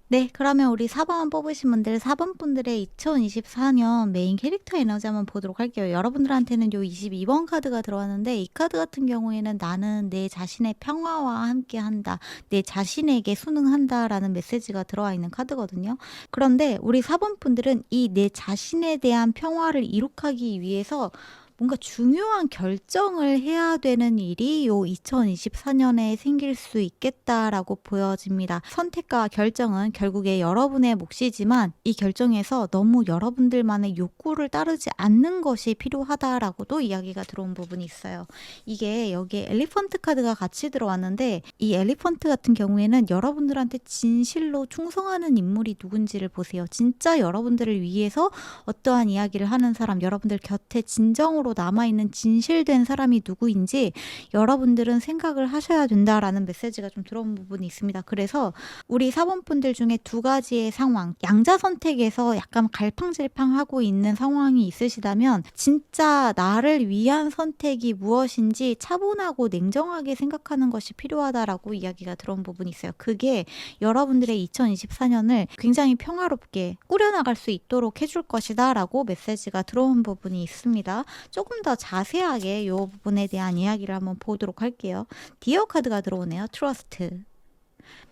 네, 그러면 우리 4번 뽑으신 분들, 4번 분들의 2024년 메인 캐릭터 에너지 한번 보도록 할게요. 여러분들한테는 요 22번 카드가 들어왔는데, 이 카드 같은 경우에는 나는 내 자신의 평화와 함께 한다, 내 자신에게 순응한다 라는 메시지가 들어와 있는 카드거든요. 그런데 우리 4번 분들은 이 내 자신에 대한 평화를 이룩하기 위해서 뭔가 중요한 결정을 해야 되는 일이 요 2024년에 생길 수 있겠다라고 보여집니다. 선택과 결정은 결국에 여러분의 몫이지만 이 결정에서 너무 여러분들만의 욕구를 따르지 않는 것이 필요하다라고도 이야기가 들어온 부분이 있어요. 이게 여기에 엘리펀트 카드가 같이 들어왔는데, 이 엘리펀트 같은 경우에는 여러분들한테 진실로 충성하는 인물이 누군지를 보세요. 진짜 여러분들을 위해서 어떠한 이야기를 하는 사람, 여러분들 곁에 진정으로 남아있는 진실된 사람이 누구인지 여러분들은 생각을 하셔야 된다라는 메시지가 좀 들어온 부분이 있습니다. 그래서 우리 4번 분들 중에 두 가지의 상황, 양자 선택에서 약간 갈팡질팡하고 있는 상황이 있으시다면 진짜 나를 위한 선택이 무엇인지 차분하고 냉정하게 생각하는 것이 필요하다라고 이야기가 들어온 부분이 있어요. 그게 여러분들의 2024년을 굉장히 평화롭게 꾸려나갈 수 있도록 해줄 것이다 라고 메시지가 들어온 부분이 있습니다. 조금 더 자세하게 이 부분에 대한 이야기를 한번 보도록 할게요. 디어 카드가 들어오네요. 트러스트.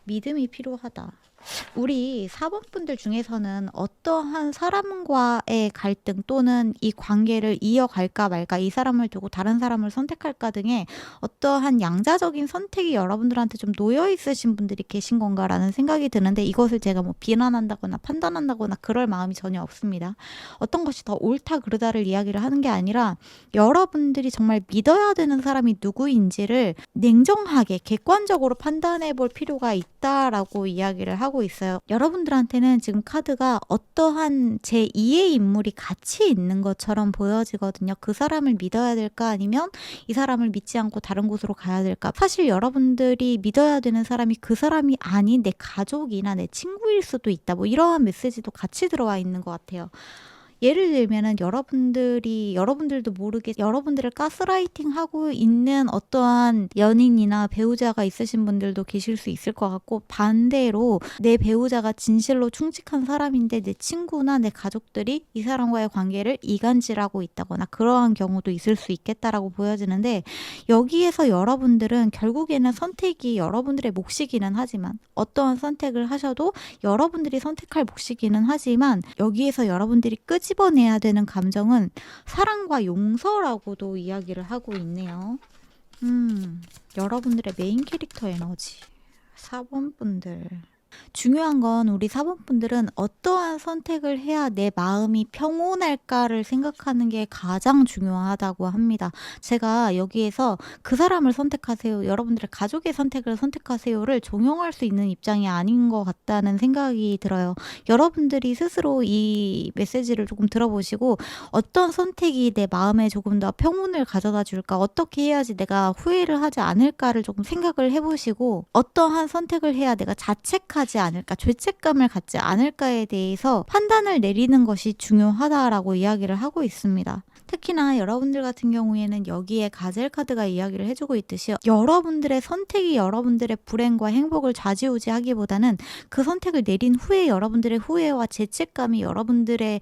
믿음이 필요하다. 우리 4번 분들 중에서는 어떠한 사람과의 갈등 또는 이 관계를 이어갈까 말까, 이 사람을 두고 다른 사람을 선택할까 등의 어떠한 양자적인 선택이 여러분들한테 좀 놓여 있으신 분들이 계신 건가라는 생각이 드는데, 이것을 제가 뭐 비난한다거나 판단한다거나 그럴 마음이 전혀 없습니다. 어떤 것이 더 옳다 그르다를 이야기를 하는 게 아니라 여러분들이 정말 믿어야 되는 사람이 누구인지를 냉정하게 객관적으로 판단해 볼 필요가 있다라고 이야기를 하고 있어요. 여러분들한테는 지금 카드가 어떠한 제2의 인물이 같이 있는 것처럼 보여지거든요. 그 사람을 믿어야 될까 아니면 이 사람을 믿지 않고 다른 곳으로 가야 될까? 사실 여러분들이 믿어야 되는 사람이 그 사람이 아닌 내 가족이나 내 친구일 수도 있다. 뭐 이러한 메시지도 같이 들어와 있는 것 같아요. 예를 들면은 여러분들도 모르게 여러분들을 가스라이팅하고 있는 어떠한 연인이나 배우자가 있으신 분들도 계실 수 있을 것 같고, 반대로 내 배우자가 진실로 충직한 사람인데 내 친구나 내 가족들이 이 사람과의 관계를 이간질하고 있다거나 그러한 경우도 있을 수 있겠다라고 보여지는데, 여기에서 여러분들은 결국에는 선택이 여러분들의 몫이기는 하지만, 어떠한 선택을 하셔도 여러분들이 선택할 몫이기는 하지만, 여기에서 여러분들이 끄집어내야 되는 감정은 사랑과 용서라고도 이야기를 하고 있네요. 여러분들의 메인 캐릭터 에너지 4번 분들, 중요한 건 우리 4번 분들은 어떠한 선택을 해야 내 마음이 평온할까를 생각하는 게 가장 중요하다고 합니다. 제가 여기에서 그 사람을 선택하세요, 여러분들의 가족의 선택을 선택하세요를 종용할 수 있는 입장이 아닌 것 같다는 생각이 들어요. 여러분들이 스스로 이 메시지를 조금 들어보시고, 어떤 선택이 내 마음에 조금 더 평온을 가져다 줄까, 어떻게 해야지 내가 후회를 하지 않을까를 조금 생각을 해보시고, 어떠한 선택을 해야 내가 자책하지 않을까, 죄책감을 갖지 않을까에 대해서 판단을 내리는 것이 중요하다라고 이야기를 하고 있습니다. 특히나 여러분들 같은 경우에는 여기에 가젤 카드가 이야기를 해주고 있듯이, 여러분들의 선택이 여러분들의 불행과 행복을 좌지우지하기보다는 그 선택을 내린 후에 여러분들의 후회와 죄책감이 여러분들의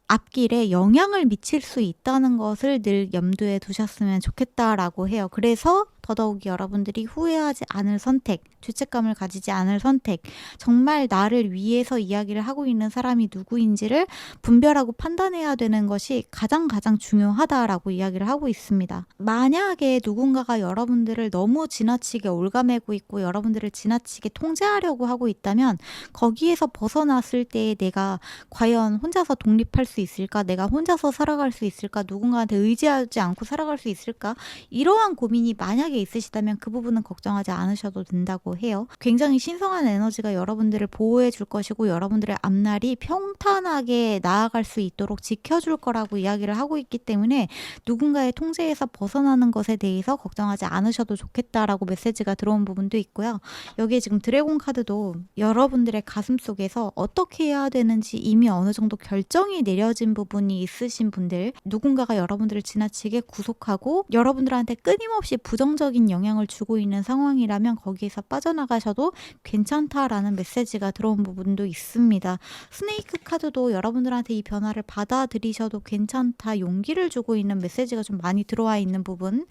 앞길에 영향을 미칠 수 있다는 것을 늘 염두에 두셨으면 좋겠다라고 해요. 그래서 더더욱 여러분들이 후회하지 않을 선택, 죄책감을 가지지 않을 선택, 정말 나를 위해서 이야기를 하고 있는 사람이 누구인지를 분별하고 판단해야 되는 것이 가장 중요하다라고 이야기를 하고 있습니다. 만약에 누군가가 여러분들을 너무 지나치게 올가매고 있고 여러분들을 지나치게 통제하려고 하고 있다면, 거기에서 벗어났을 때 내가 과연 혼자서 독립할 수 있을까, 내가 혼자서 살아갈 수 있을까, 누군가한테 의지하지 않고 살아갈 수 있을까, 이러한 고민이 만약에 있으시다면 그 부분은 걱정하지 않으셔도 된다고 해요. 굉장히 신성한 에너지가 여러분들을 보호해 줄 것이고, 여러분들의 앞날이 평탄하게 나아갈 수 있도록 지켜줄 거라고 이야기를 하고 있기 때문에 누군가의 통제에서 벗어나는 것에 대해서 걱정하지 않으셔도 좋겠다라고 메시지가 들어온 부분도 있고요. 여기에 지금 드래곤 카드도 여러분들의 가슴 속에서 어떻게 해야 되는지 이미 어느 정도 결정이 내려진 부분이 있으신 분들, 누군가가 여러분들을 지나치게 구속하고 여러분들한테 끊임없이 부정적인 영향을 주고 있는 상황이라면 거기에서 빠져나가셔도 괜찮다라는 메시지가 들어온 부분도 있습니다. 스네이크 카드도 여러분들한테 이 변화를 받아들이셔도 괜찮다, 용기를 주고 있는 메시지가 좀 많이 들어와 있는 부분,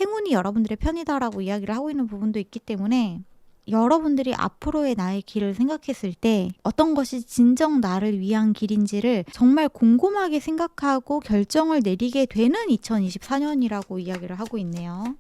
행운이 여러분들의 편이다라고 이야기를 하고 있는 부분도 있기 때문에, 여러분들이 앞으로의 나의 길을 생각했을 때 어떤 것이 진정 나를 위한 길인지를 정말 곰곰하게 생각하고 결정을 내리게 되는 2024년이라고 이야기를 하고 있네요.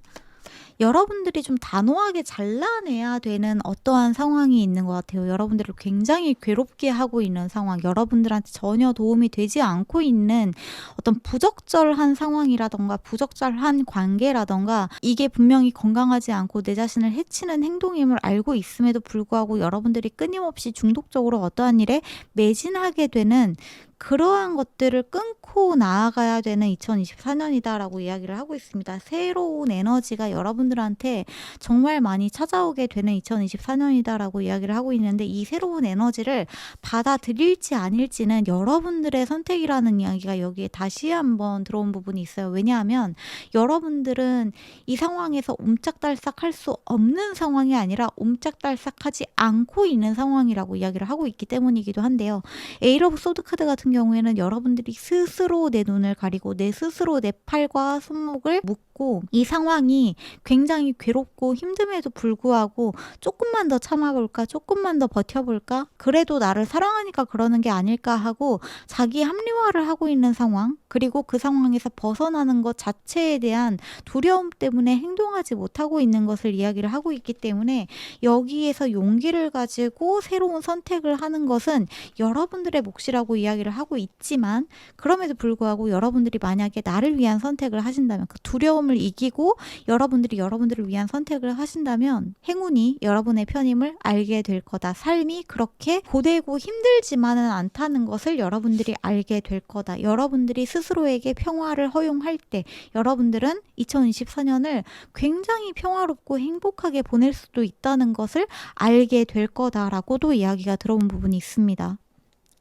여러분들이 좀 단호하게 잘라내야 되는 어떠한 상황이 있는 것 같아요. 여러분들을 굉장히 괴롭게 하고 있는 상황, 여러분들한테 전혀 도움이 되지 않고 있는 어떤 부적절한 상황이라던가 부적절한 관계라던가, 이게 분명히 건강하지 않고 내 자신을 해치는 행동임을 알고 있음에도 불구하고 여러분들이 끊임없이 중독적으로 어떠한 일에 매진하게 되는 그러한 것들을 끊고 나아가야 되는 2024년이다라고 이야기를 하고 있습니다. 새로운 에너지가 여러분들한테 정말 많이 찾아오게 되는 2024년이다라고 이야기를 하고 있는데, 이 새로운 에너지를 받아들일지 아닐지는 여러분들의 선택이라는 이야기가 여기에 다시 한번 들어온 부분이 있어요. 왜냐하면 여러분들은 이 상황에서 옴짝달싹 할 수 없는 상황이 아니라 옴짝달싹하지 않고 있는 상황이라고 이야기를 하고 있기 때문이기도 한데요. 에이러 오브 소드 카드 같은 경우에는 여러분들이 스스로 내 눈을 가리고 내 스스로 내 팔과 손목을 묶고 이 상황이 굉장히 괴롭고 힘듦에도 불구하고 조금만 더 참아볼까, 조금만 더 버텨볼까, 그래도 나를 사랑하니까 그러는 게 아닐까 하고 자기 합리화를 하고 있는 상황, 그리고 그 상황에서 벗어나는 것 자체에 대한 두려움 때문에 행동하지 못하고 있는 것을 이야기를 하고 있기 때문에, 여기에서 용기를 가지고 새로운 선택을 하는 것은 여러분들의 몫이라고 이야기를 하고 있지만, 그럼에도 불구하고 여러분들이 만약에 나를 위한 선택을 하신다면, 그 두려움을 이기고 여러분들이 여러분들을 위한 선택을 하신다면 행운이 여러분의 편임을 알게 될 거다. 삶이 그렇게 고되고 힘들지만은 않다는 것을 여러분들이 알게 될 거다. 여러분들이 스스로에게 평화를 허용할 때 여러분들은 2024년을 굉장히 평화롭고 행복하게 보낼 수도 있다는 것을 알게 될 거다라고도 이야기가 들어온 부분이 있습니다.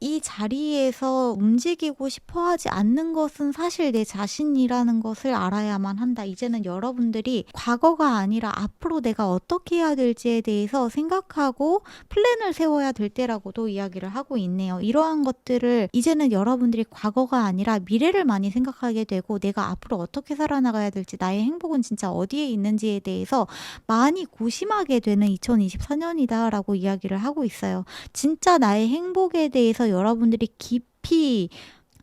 이 자리에서 움직이고 싶어 하지 않는 것은 사실 내 자신이라는 것을 알아야만 한다. 이제는 여러분들이 과거가 아니라 앞으로 내가 어떻게 해야 될지에 대해서 생각하고 플랜을 세워야 될 때라고도 이야기를 하고 있네요. 이러한 것들을 이제는 여러분들이 과거가 아니라 미래를 많이 생각하게 되고 내가 앞으로 어떻게 살아나가야 될지 나의 행복은 진짜 어디에 있는지에 대해서 많이 고심하게 되는 2024년이다 라고 이야기를 하고 있어요. 진짜 나의 행복에 대해서 여러분들이 깊이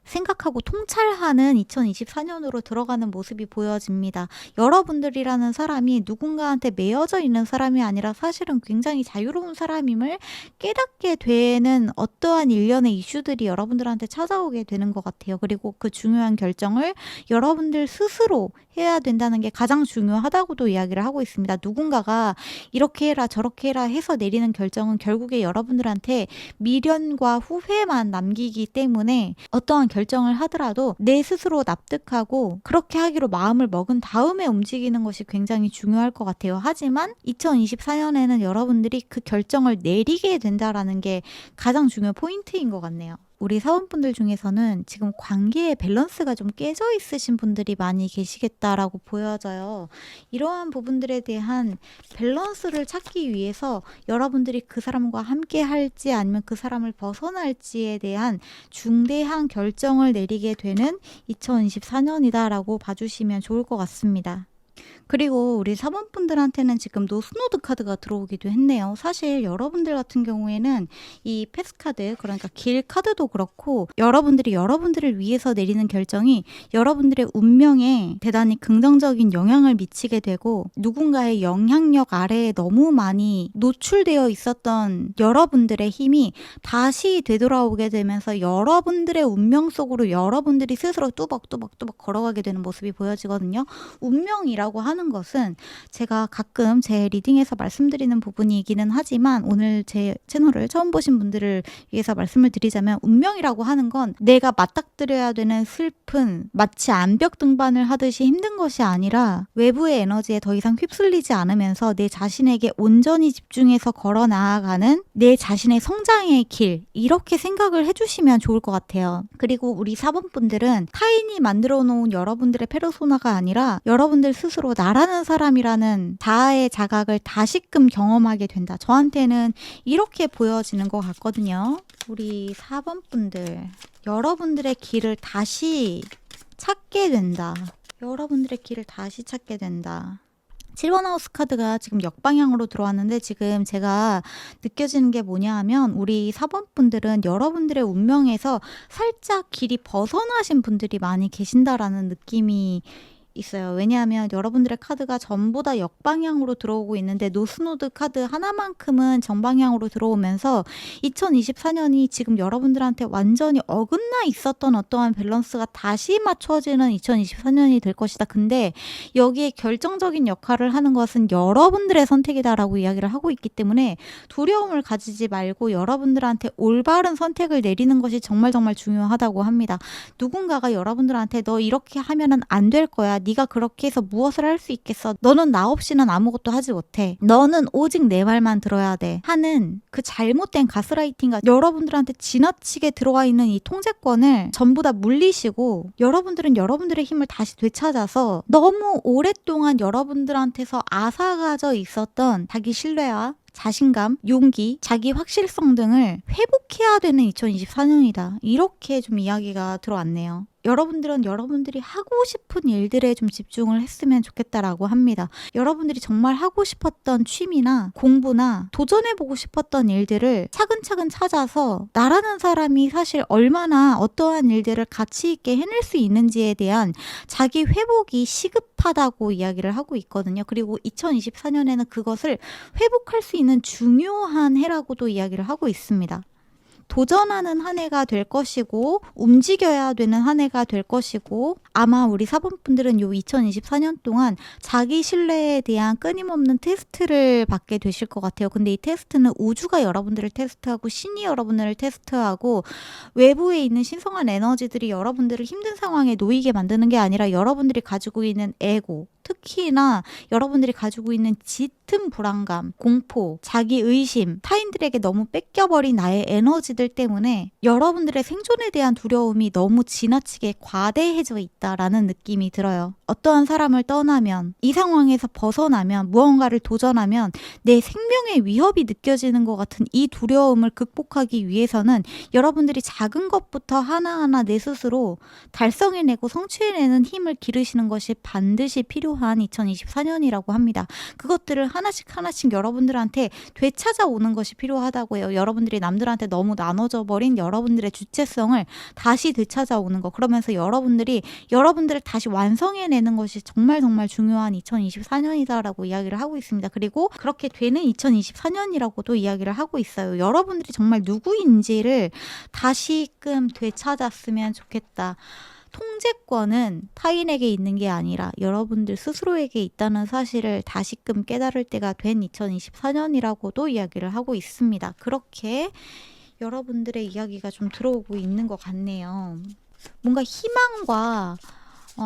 생각하고 통찰하는 2024년으로 들어가는 모습이 보여집니다. 여러분들이라는 사람이 누군가한테 매여져 있는 사람이 아니라 사실은 굉장히 자유로운 사람임을 깨닫게 되는 어떠한 일련의 이슈들이 여러분들한테 찾아오게 되는 것 같아요. 그리고 그 중요한 결정을 여러분들 스스로 해야 된다는 게 가장 중요하다고도 이야기를 하고 있습니다. 누군가가 이렇게 해라 저렇게 해라 해서 내리는 결정은 결국에 여러분들한테 미련과 후회만 남기기 때문에 어떠한 결정을 하더라도 내 스스로 납득하고 그렇게 하기로 마음을 먹은 다음에 움직이는 것이 굉장히 중요할 것 같아요. 하지만 2024년에는 여러분들이 그 결정을 내리게 된다라는 게 가장 중요한 포인트인 것 같네요. 우리 사원분들 중에서는 지금 관계의 밸런스가 좀 깨져 있으신 분들이 많이 계시겠다라고 보여져요. 이러한 부분들에 대한 밸런스를 찾기 위해서 여러분들이 그 사람과 함께 할지 아니면 그 사람을 벗어날지에 대한 중대한 결정을 내리게 되는 2024년이다라고 봐주시면 좋을 것 같습니다. 그리고 우리 사모분들한테는 지금 노스노드 카드가 들어오기도 했네요. 사실 여러분들 같은 경우에는 이 패스카드, 그러니까 길 카드도 그렇고 여러분들이 여러분들을 위해서 내리는 결정이 여러분들의 운명에 대단히 긍정적인 영향을 미치게 되고 누군가의 영향력 아래에 너무 많이 노출되어 있었던 여러분들의 힘이 다시 되돌아오게 되면서 여러분들의 운명 속으로 여러분들이 스스로 뚜벅뚜벅 걸어가게 되는 모습이 보여지거든요. 운명이라고 하는 것은 제가 가끔 제 리딩에서 말씀드리는 부분이기는 하지만 오늘 제 채널을 처음 보신 분들을 위해서 말씀을 드리자면 운명이라고 하는 건 내가 맞닥뜨려야 되는 슬픈 마치 암벽 등반을 하듯이 힘든 것이 아니라 외부의 에너지에 더 이상 휩쓸리지 않으면서 내 자신에게 온전히 집중해서 걸어 나아가는 내 자신의 성장의 길, 이렇게 생각을 해주시면 좋을 것 같아요. 그리고 우리 사번분들은 타인이 만들어 놓은 여러분들의 페르소나가 아니라 여러분들 스스로 나라는 사람이라는 자아의 자각을 다시금 경험하게 된다. 저한테는 이렇게 보여지는 것 같거든요. 우리 4번 분들, 여러분들의 길을 다시 찾게 된다. 여러분들의 길을 다시 찾게 된다. 7번 하우스 카드가 지금 역방향으로 들어왔는데 지금 제가 느껴지는 게 뭐냐 하면 우리 4번 분들은 여러분들의 운명에서 살짝 길이 벗어나신 분들이 많이 계신다라는 느낌이 있어요. 왜냐하면 여러분들의 카드가 전부 다 역방향으로 들어오고 있는데 노스노드 카드 하나만큼은 정방향으로 들어오면서 2024년이 지금 여러분들한테 완전히 어긋나 있었던 어떠한 밸런스가 다시 맞춰지는 2024년이 될 것이다. 근데 여기에 결정적인 역할을 하는 것은 여러분들의 선택이다라고 이야기를 하고 있기 때문에 두려움을 가지지 말고 여러분들한테 올바른 선택을 내리는 것이 정말 중요하다고 합니다. 누군가가 여러분들한테 너 이렇게 하면은 안 될 거야. 네가 그렇게 해서 무엇을 할 수 있겠어? 너는 나 없이는 아무것도 하지 못해. 너는 오직 내 말만 들어야 돼. 하는 그 잘못된 가스라이팅과 여러분들한테 지나치게 들어와 있는 이 통제권을 전부 다 물리시고 여러분들은 여러분들의 힘을 다시 되찾아서 너무 오랫동안 여러분들한테서 앗아가져 있었던 자기 신뢰와 자신감, 용기, 자기 확실성 등을 회복해야 되는 2024년이다. 이렇게 좀 이야기가 들어왔네요. 여러분들은 여러분들이 하고 싶은 일들에 좀 집중을 했으면 좋겠다라고 합니다. 여러분들이 정말 하고 싶었던 취미나 공부나 도전해보고 싶었던 일들을 차근차근 찾아서 나라는 사람이 사실 얼마나 어떠한 일들을 가치 있게 해낼 수 있는지에 대한 자기 회복이 시급하다고 이야기를 하고 있거든요. 그리고 2024년에는 그것을 회복할 수 있는 중요한 해라고도 이야기를 하고 있습니다. 도전하는 한 해가 될 것이고 움직여야 되는 한 해가 될 것이고 아마 우리 사번분들은 요 2024년 동안 자기 신뢰에 대한 끊임없는 테스트를 받게 되실 것 같아요. 근데 이 테스트는 우주가 여러분들을 테스트하고 신이 여러분들을 테스트하고 외부에 있는 신성한 에너지들이 여러분들을 힘든 상황에 놓이게 만드는 게 아니라 여러분들이 가지고 있는 에고, 특히나 여러분들이 가지고 있는 짙은 불안감, 공포, 자기 의심, 타인들에게 너무 뺏겨버린 나의 에너지들 때문에 여러분들의 생존에 대한 두려움이 너무 지나치게 과대해져 있다라는 느낌이 들어요. 어떠한 사람을 떠나면, 이 상황에서 벗어나면, 무언가를 도전하면 내 생명의 위협이 느껴지는 것 같은 이 두려움을 극복하기 위해서는 여러분들이 작은 것부터 하나하나 내 스스로 달성해내고 성취해내는 힘을 기르시는 것이 반드시 필요한 2024년이라고 합니다. 그것들을 하나씩 여러분들한테 되찾아오는 것이 필요하다고 해요. 여러분들이 남들한테 너무 나눠져 버린 여러분들의 주체성을 다시 되찾아오는 거. 그러면서 여러분들을 다시 완성해내는 것이 정말 중요한 2024년이다라고 이야기를 하고 있습니다. 그리고 그렇게 되는 2024년이라고도 이야기를 하고 있어요. 여러분들이 정말 누구인지를 다시금 되찾았으면 좋겠다. 통제권은 타인에게 있는 게 아니라 여러분들 스스로에게 있다는 사실을 다시금 깨달을 때가 된 2024년이라고도 이야기를 하고 있습니다. 그렇게 여러분들의 이야기가 좀 들어오고 있는 것 같네요. 뭔가 희망과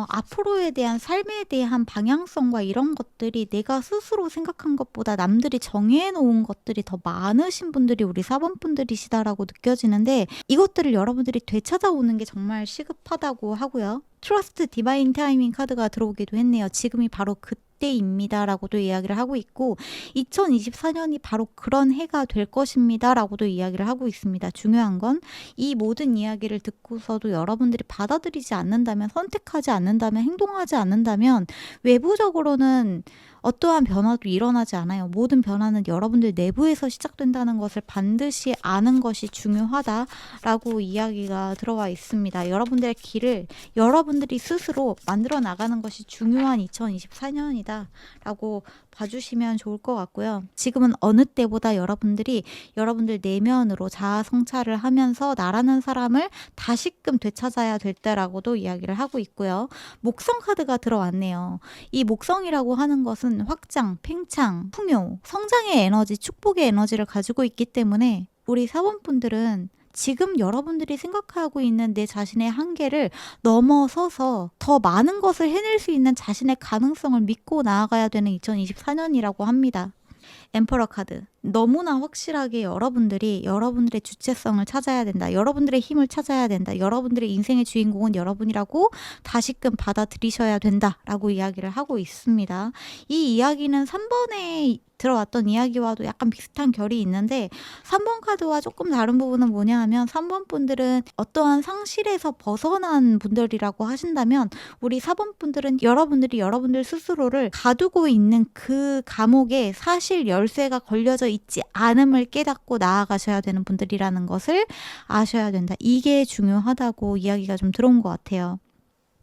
앞으로에 대한 삶에 대한 방향성과 이런 것들이 내가 스스로 생각한 것보다 남들이 정해놓은 것들이 더 많으신 분들이 우리 4번 분들이시다라고 느껴지는데, 이것들을 여러분들이 되찾아오는 게 정말 시급하다고 하고요. 트러스트 디바인 타이밍 카드가 들어오기도 했네요. 지금이 바로 그때입니다 라고도 이야기를 하고 있고, 2024년이 바로 그런 해가 될 것입니다 라고도 이야기를 하고 있습니다. 중요한 건 이 모든 이야기를 듣고서도 여러분들이 받아들이지 않는다면, 선택하지 않는다면, 행동하지 않는다면 외부적으로는 어떠한 변화도 일어나지 않아요. 모든 변화는 여러분들 내부에서 시작된다는 것을 반드시 아는 것이 중요하다라고 이야기가 들어와 있습니다. 여러분들의 길을 여러분들이 스스로 만들어 나가는 것이 중요한 2024년이다 라고 봐주시면 좋을 것 같고요. 지금은 어느 때보다 여러분들이 여러분들 내면으로 자아 성찰을 하면서 나라는 사람을 다시금 되찾아야 될 때라고도 이야기를 하고 있고요. 목성 카드가 들어왔네요. 이 목성이라고 하는 것은 확장, 팽창, 풍요, 성장의 에너지, 축복의 에너지를 가지고 있기 때문에 우리 사원분들은 지금 여러분들이 생각하고 있는 내 자신의 한계를 넘어서서 더 많은 것을 해낼 수 있는 자신의 가능성을 믿고 나아가야 되는 2024년이라고 합니다. 엠퍼러 카드. 너무나 확실하게 여러분들이 여러분들의 주체성을 찾아야 된다. 여러분들의 힘을 찾아야 된다. 여러분들의 인생의 주인공은 여러분이라고 다시금 받아들이셔야 된다라고 이야기를 하고 있습니다. 이 이야기는 3번에 들어왔던 이야기와도 약간 비슷한 결이 있는데, 3번 카드와 조금 다른 부분은 뭐냐 하면 3번 분들은 어떠한 상실에서 벗어난 분들이라고 하신다면, 우리 4번 분들은 여러분들이 여러분들 스스로를 가두고 있는 그 감옥에 사실 열쇠가 걸려져 있지 않음을 깨닫고 나아가셔야 되는 분들이라는 것을 아셔야 된다. 이게 중요하다고 이야기가 좀 들어온 것 같아요.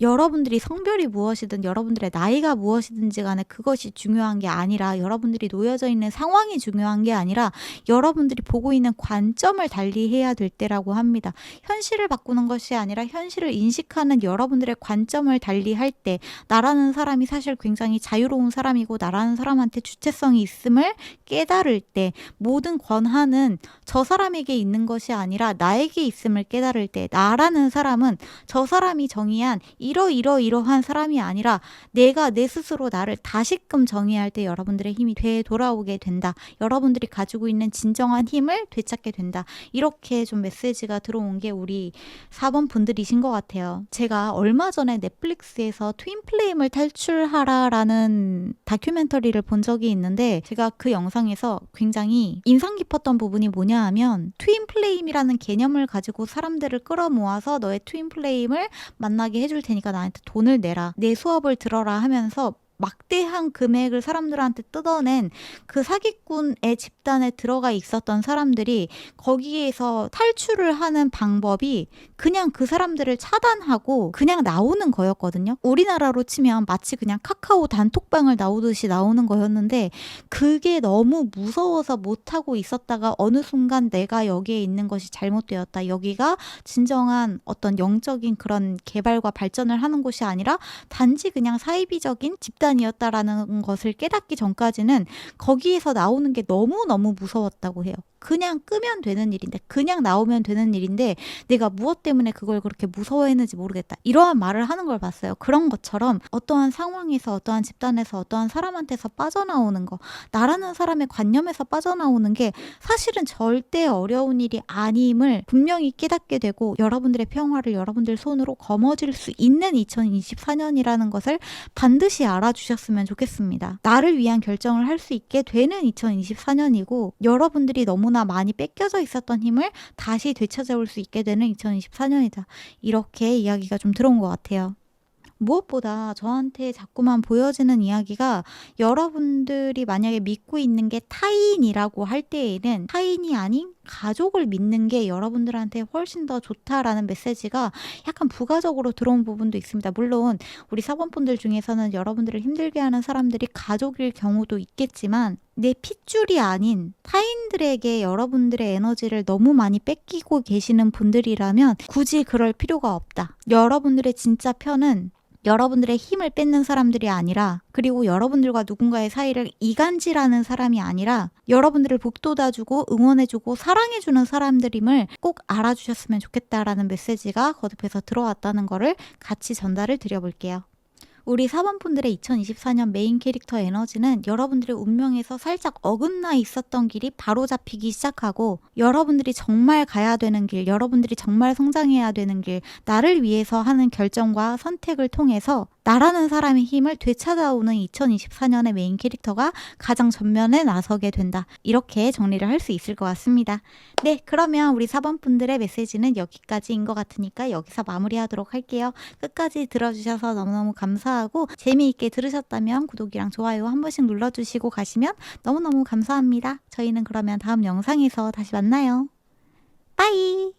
여러분들이 성별이 무엇이든 여러분들의 나이가 무엇이든지 간에 그것이 중요한 게 아니라, 여러분들이 놓여져 있는 상황이 중요한 게 아니라 여러분들이 보고 있는 관점을 달리해야 될 때라고 합니다. 현실을 바꾸는 것이 아니라 현실을 인식하는 여러분들의 관점을 달리할 때, 나라는 사람이 사실 굉장히 자유로운 사람이고 나라는 사람한테 주체성이 있음을 깨달을 때, 모든 권한은 저 사람에게 있는 것이 아니라 나에게 있음을 깨달을 때, 나라는 사람은 저 사람이 정의한 이러한 사람이 아니라 내가 내 스스로 나를 다시금 정의할 때 여러분들의 힘이 되돌아오게 된다. 여러분들이 가지고 있는 진정한 힘을 되찾게 된다. 이렇게 좀 메시지가 들어온 게 우리 4번 분들이신 것 같아요. 제가 얼마 전에 넷플릭스에서 트윈플레임을 탈출하라라는 다큐멘터리를 본 적이 있는데, 제가 그 영상에서 굉장히 인상 깊었던 부분이 뭐냐 하면, 트윈플레임이라는 개념을 가지고 사람들을 끌어모아서 너의 트윈플레임을 만나게 해줄 테니까 나한테 돈을 내라, 내 수업을 들어라 하면서 막대한 금액을 사람들한테 뜯어낸 그 사기꾼의 집단에 들어가 있었던 사람들이 거기에서 탈출을 하는 방법이 그냥 그 사람들을 차단하고 그냥 나오는 거였거든요. 우리나라로 치면 마치 그냥 카카오 단톡방을 나오듯이 나오는 거였는데, 그게 너무 무서워서 못하고 있었다가 어느 순간 내가 여기에 있는 것이 잘못되었다, 여기가 진정한 어떤 영적인 그런 개발과 발전을 하는 곳이 아니라 단지 그냥 사이비적인 집단이었다라는 것을 깨닫기 전까지는 거기에서 나오는 게 너무너무 무서웠다고 해요. 그냥 끄면 되는 일인데, 그냥 나오면 되는 일인데 내가 무엇 때문에 그걸 그렇게 무서워했는지 모르겠다, 이러한 말을 하는 걸 봤어요. 그런 것처럼 어떠한 상황에서, 어떠한 집단에서, 어떠한 사람한테서 빠져나오는 거, 나라는 사람의 관념에서 빠져나오는 게 사실은 절대 어려운 일이 아님을 분명히 깨닫게 되고, 여러분들의 평화를 여러분들 손으로 거머쥘 수 있는 2024년이라는 것을 반드시 알아주셨으면 좋겠습니다. 나를 위한 결정을 할 수 있게 되는 2024년이고, 여러분들이 너무나 많이 뺏겨져 있었던 힘을 다시 되찾아올 수 있게 되는 2024년이다. 이렇게 이야기가 좀 들어온 것 같아요. 무엇보다 저한테 자꾸만 보여지는 이야기가, 여러분들이 만약에 믿고 있는 게 타인이라고 할 때에는 타인이 아닌 가족을 믿는 게 여러분들한테 훨씬 더 좋다라는 메시지가 약간 부가적으로 들어온 부분도 있습니다. 물론 우리 사범분들 중에서는 여러분들을 힘들게 하는 사람들이 가족일 경우도 있겠지만, 내 핏줄이 아닌 타인들에게 여러분들의 에너지를 너무 많이 뺏기고 계시는 분들이라면 굳이 그럴 필요가 없다. 여러분들의 진짜 편은 여러분들의 힘을 뺏는 사람들이 아니라, 그리고 여러분들과 누군가의 사이를 이간질하는 사람이 아니라, 여러분들을 북돋아주고 응원해주고 사랑해주는 사람들임을 꼭 알아주셨으면 좋겠다라는 메시지가 거듭해서 들어왔다는 거를 같이 전달을 드려볼게요. 우리 사범분들의 2024년 메인 캐릭터 에너지는 여러분들의 운명에서 살짝 어긋나 있었던 길이 바로 잡히기 시작하고, 여러분들이 정말 가야 되는 길, 여러분들이 정말 성장해야 되는 길, 나를 위해서 하는 결정과 선택을 통해서 나라는 사람의 힘을 되찾아오는 2024년의 메인 캐릭터가 가장 전면에 나서게 된다. 이렇게 정리를 할 수 있을 것 같습니다. 네, 그러면 우리 4번분들의 메시지는 여기까지인 것 같으니까 여기서 마무리하도록 할게요. 끝까지 들어주셔서 너무너무 감사하고, 재미있게 들으셨다면 구독이랑 좋아요 한 번씩 눌러주시고 가시면 너무너무 감사합니다. 저희는 그러면 다음 영상에서 다시 만나요. 빠이!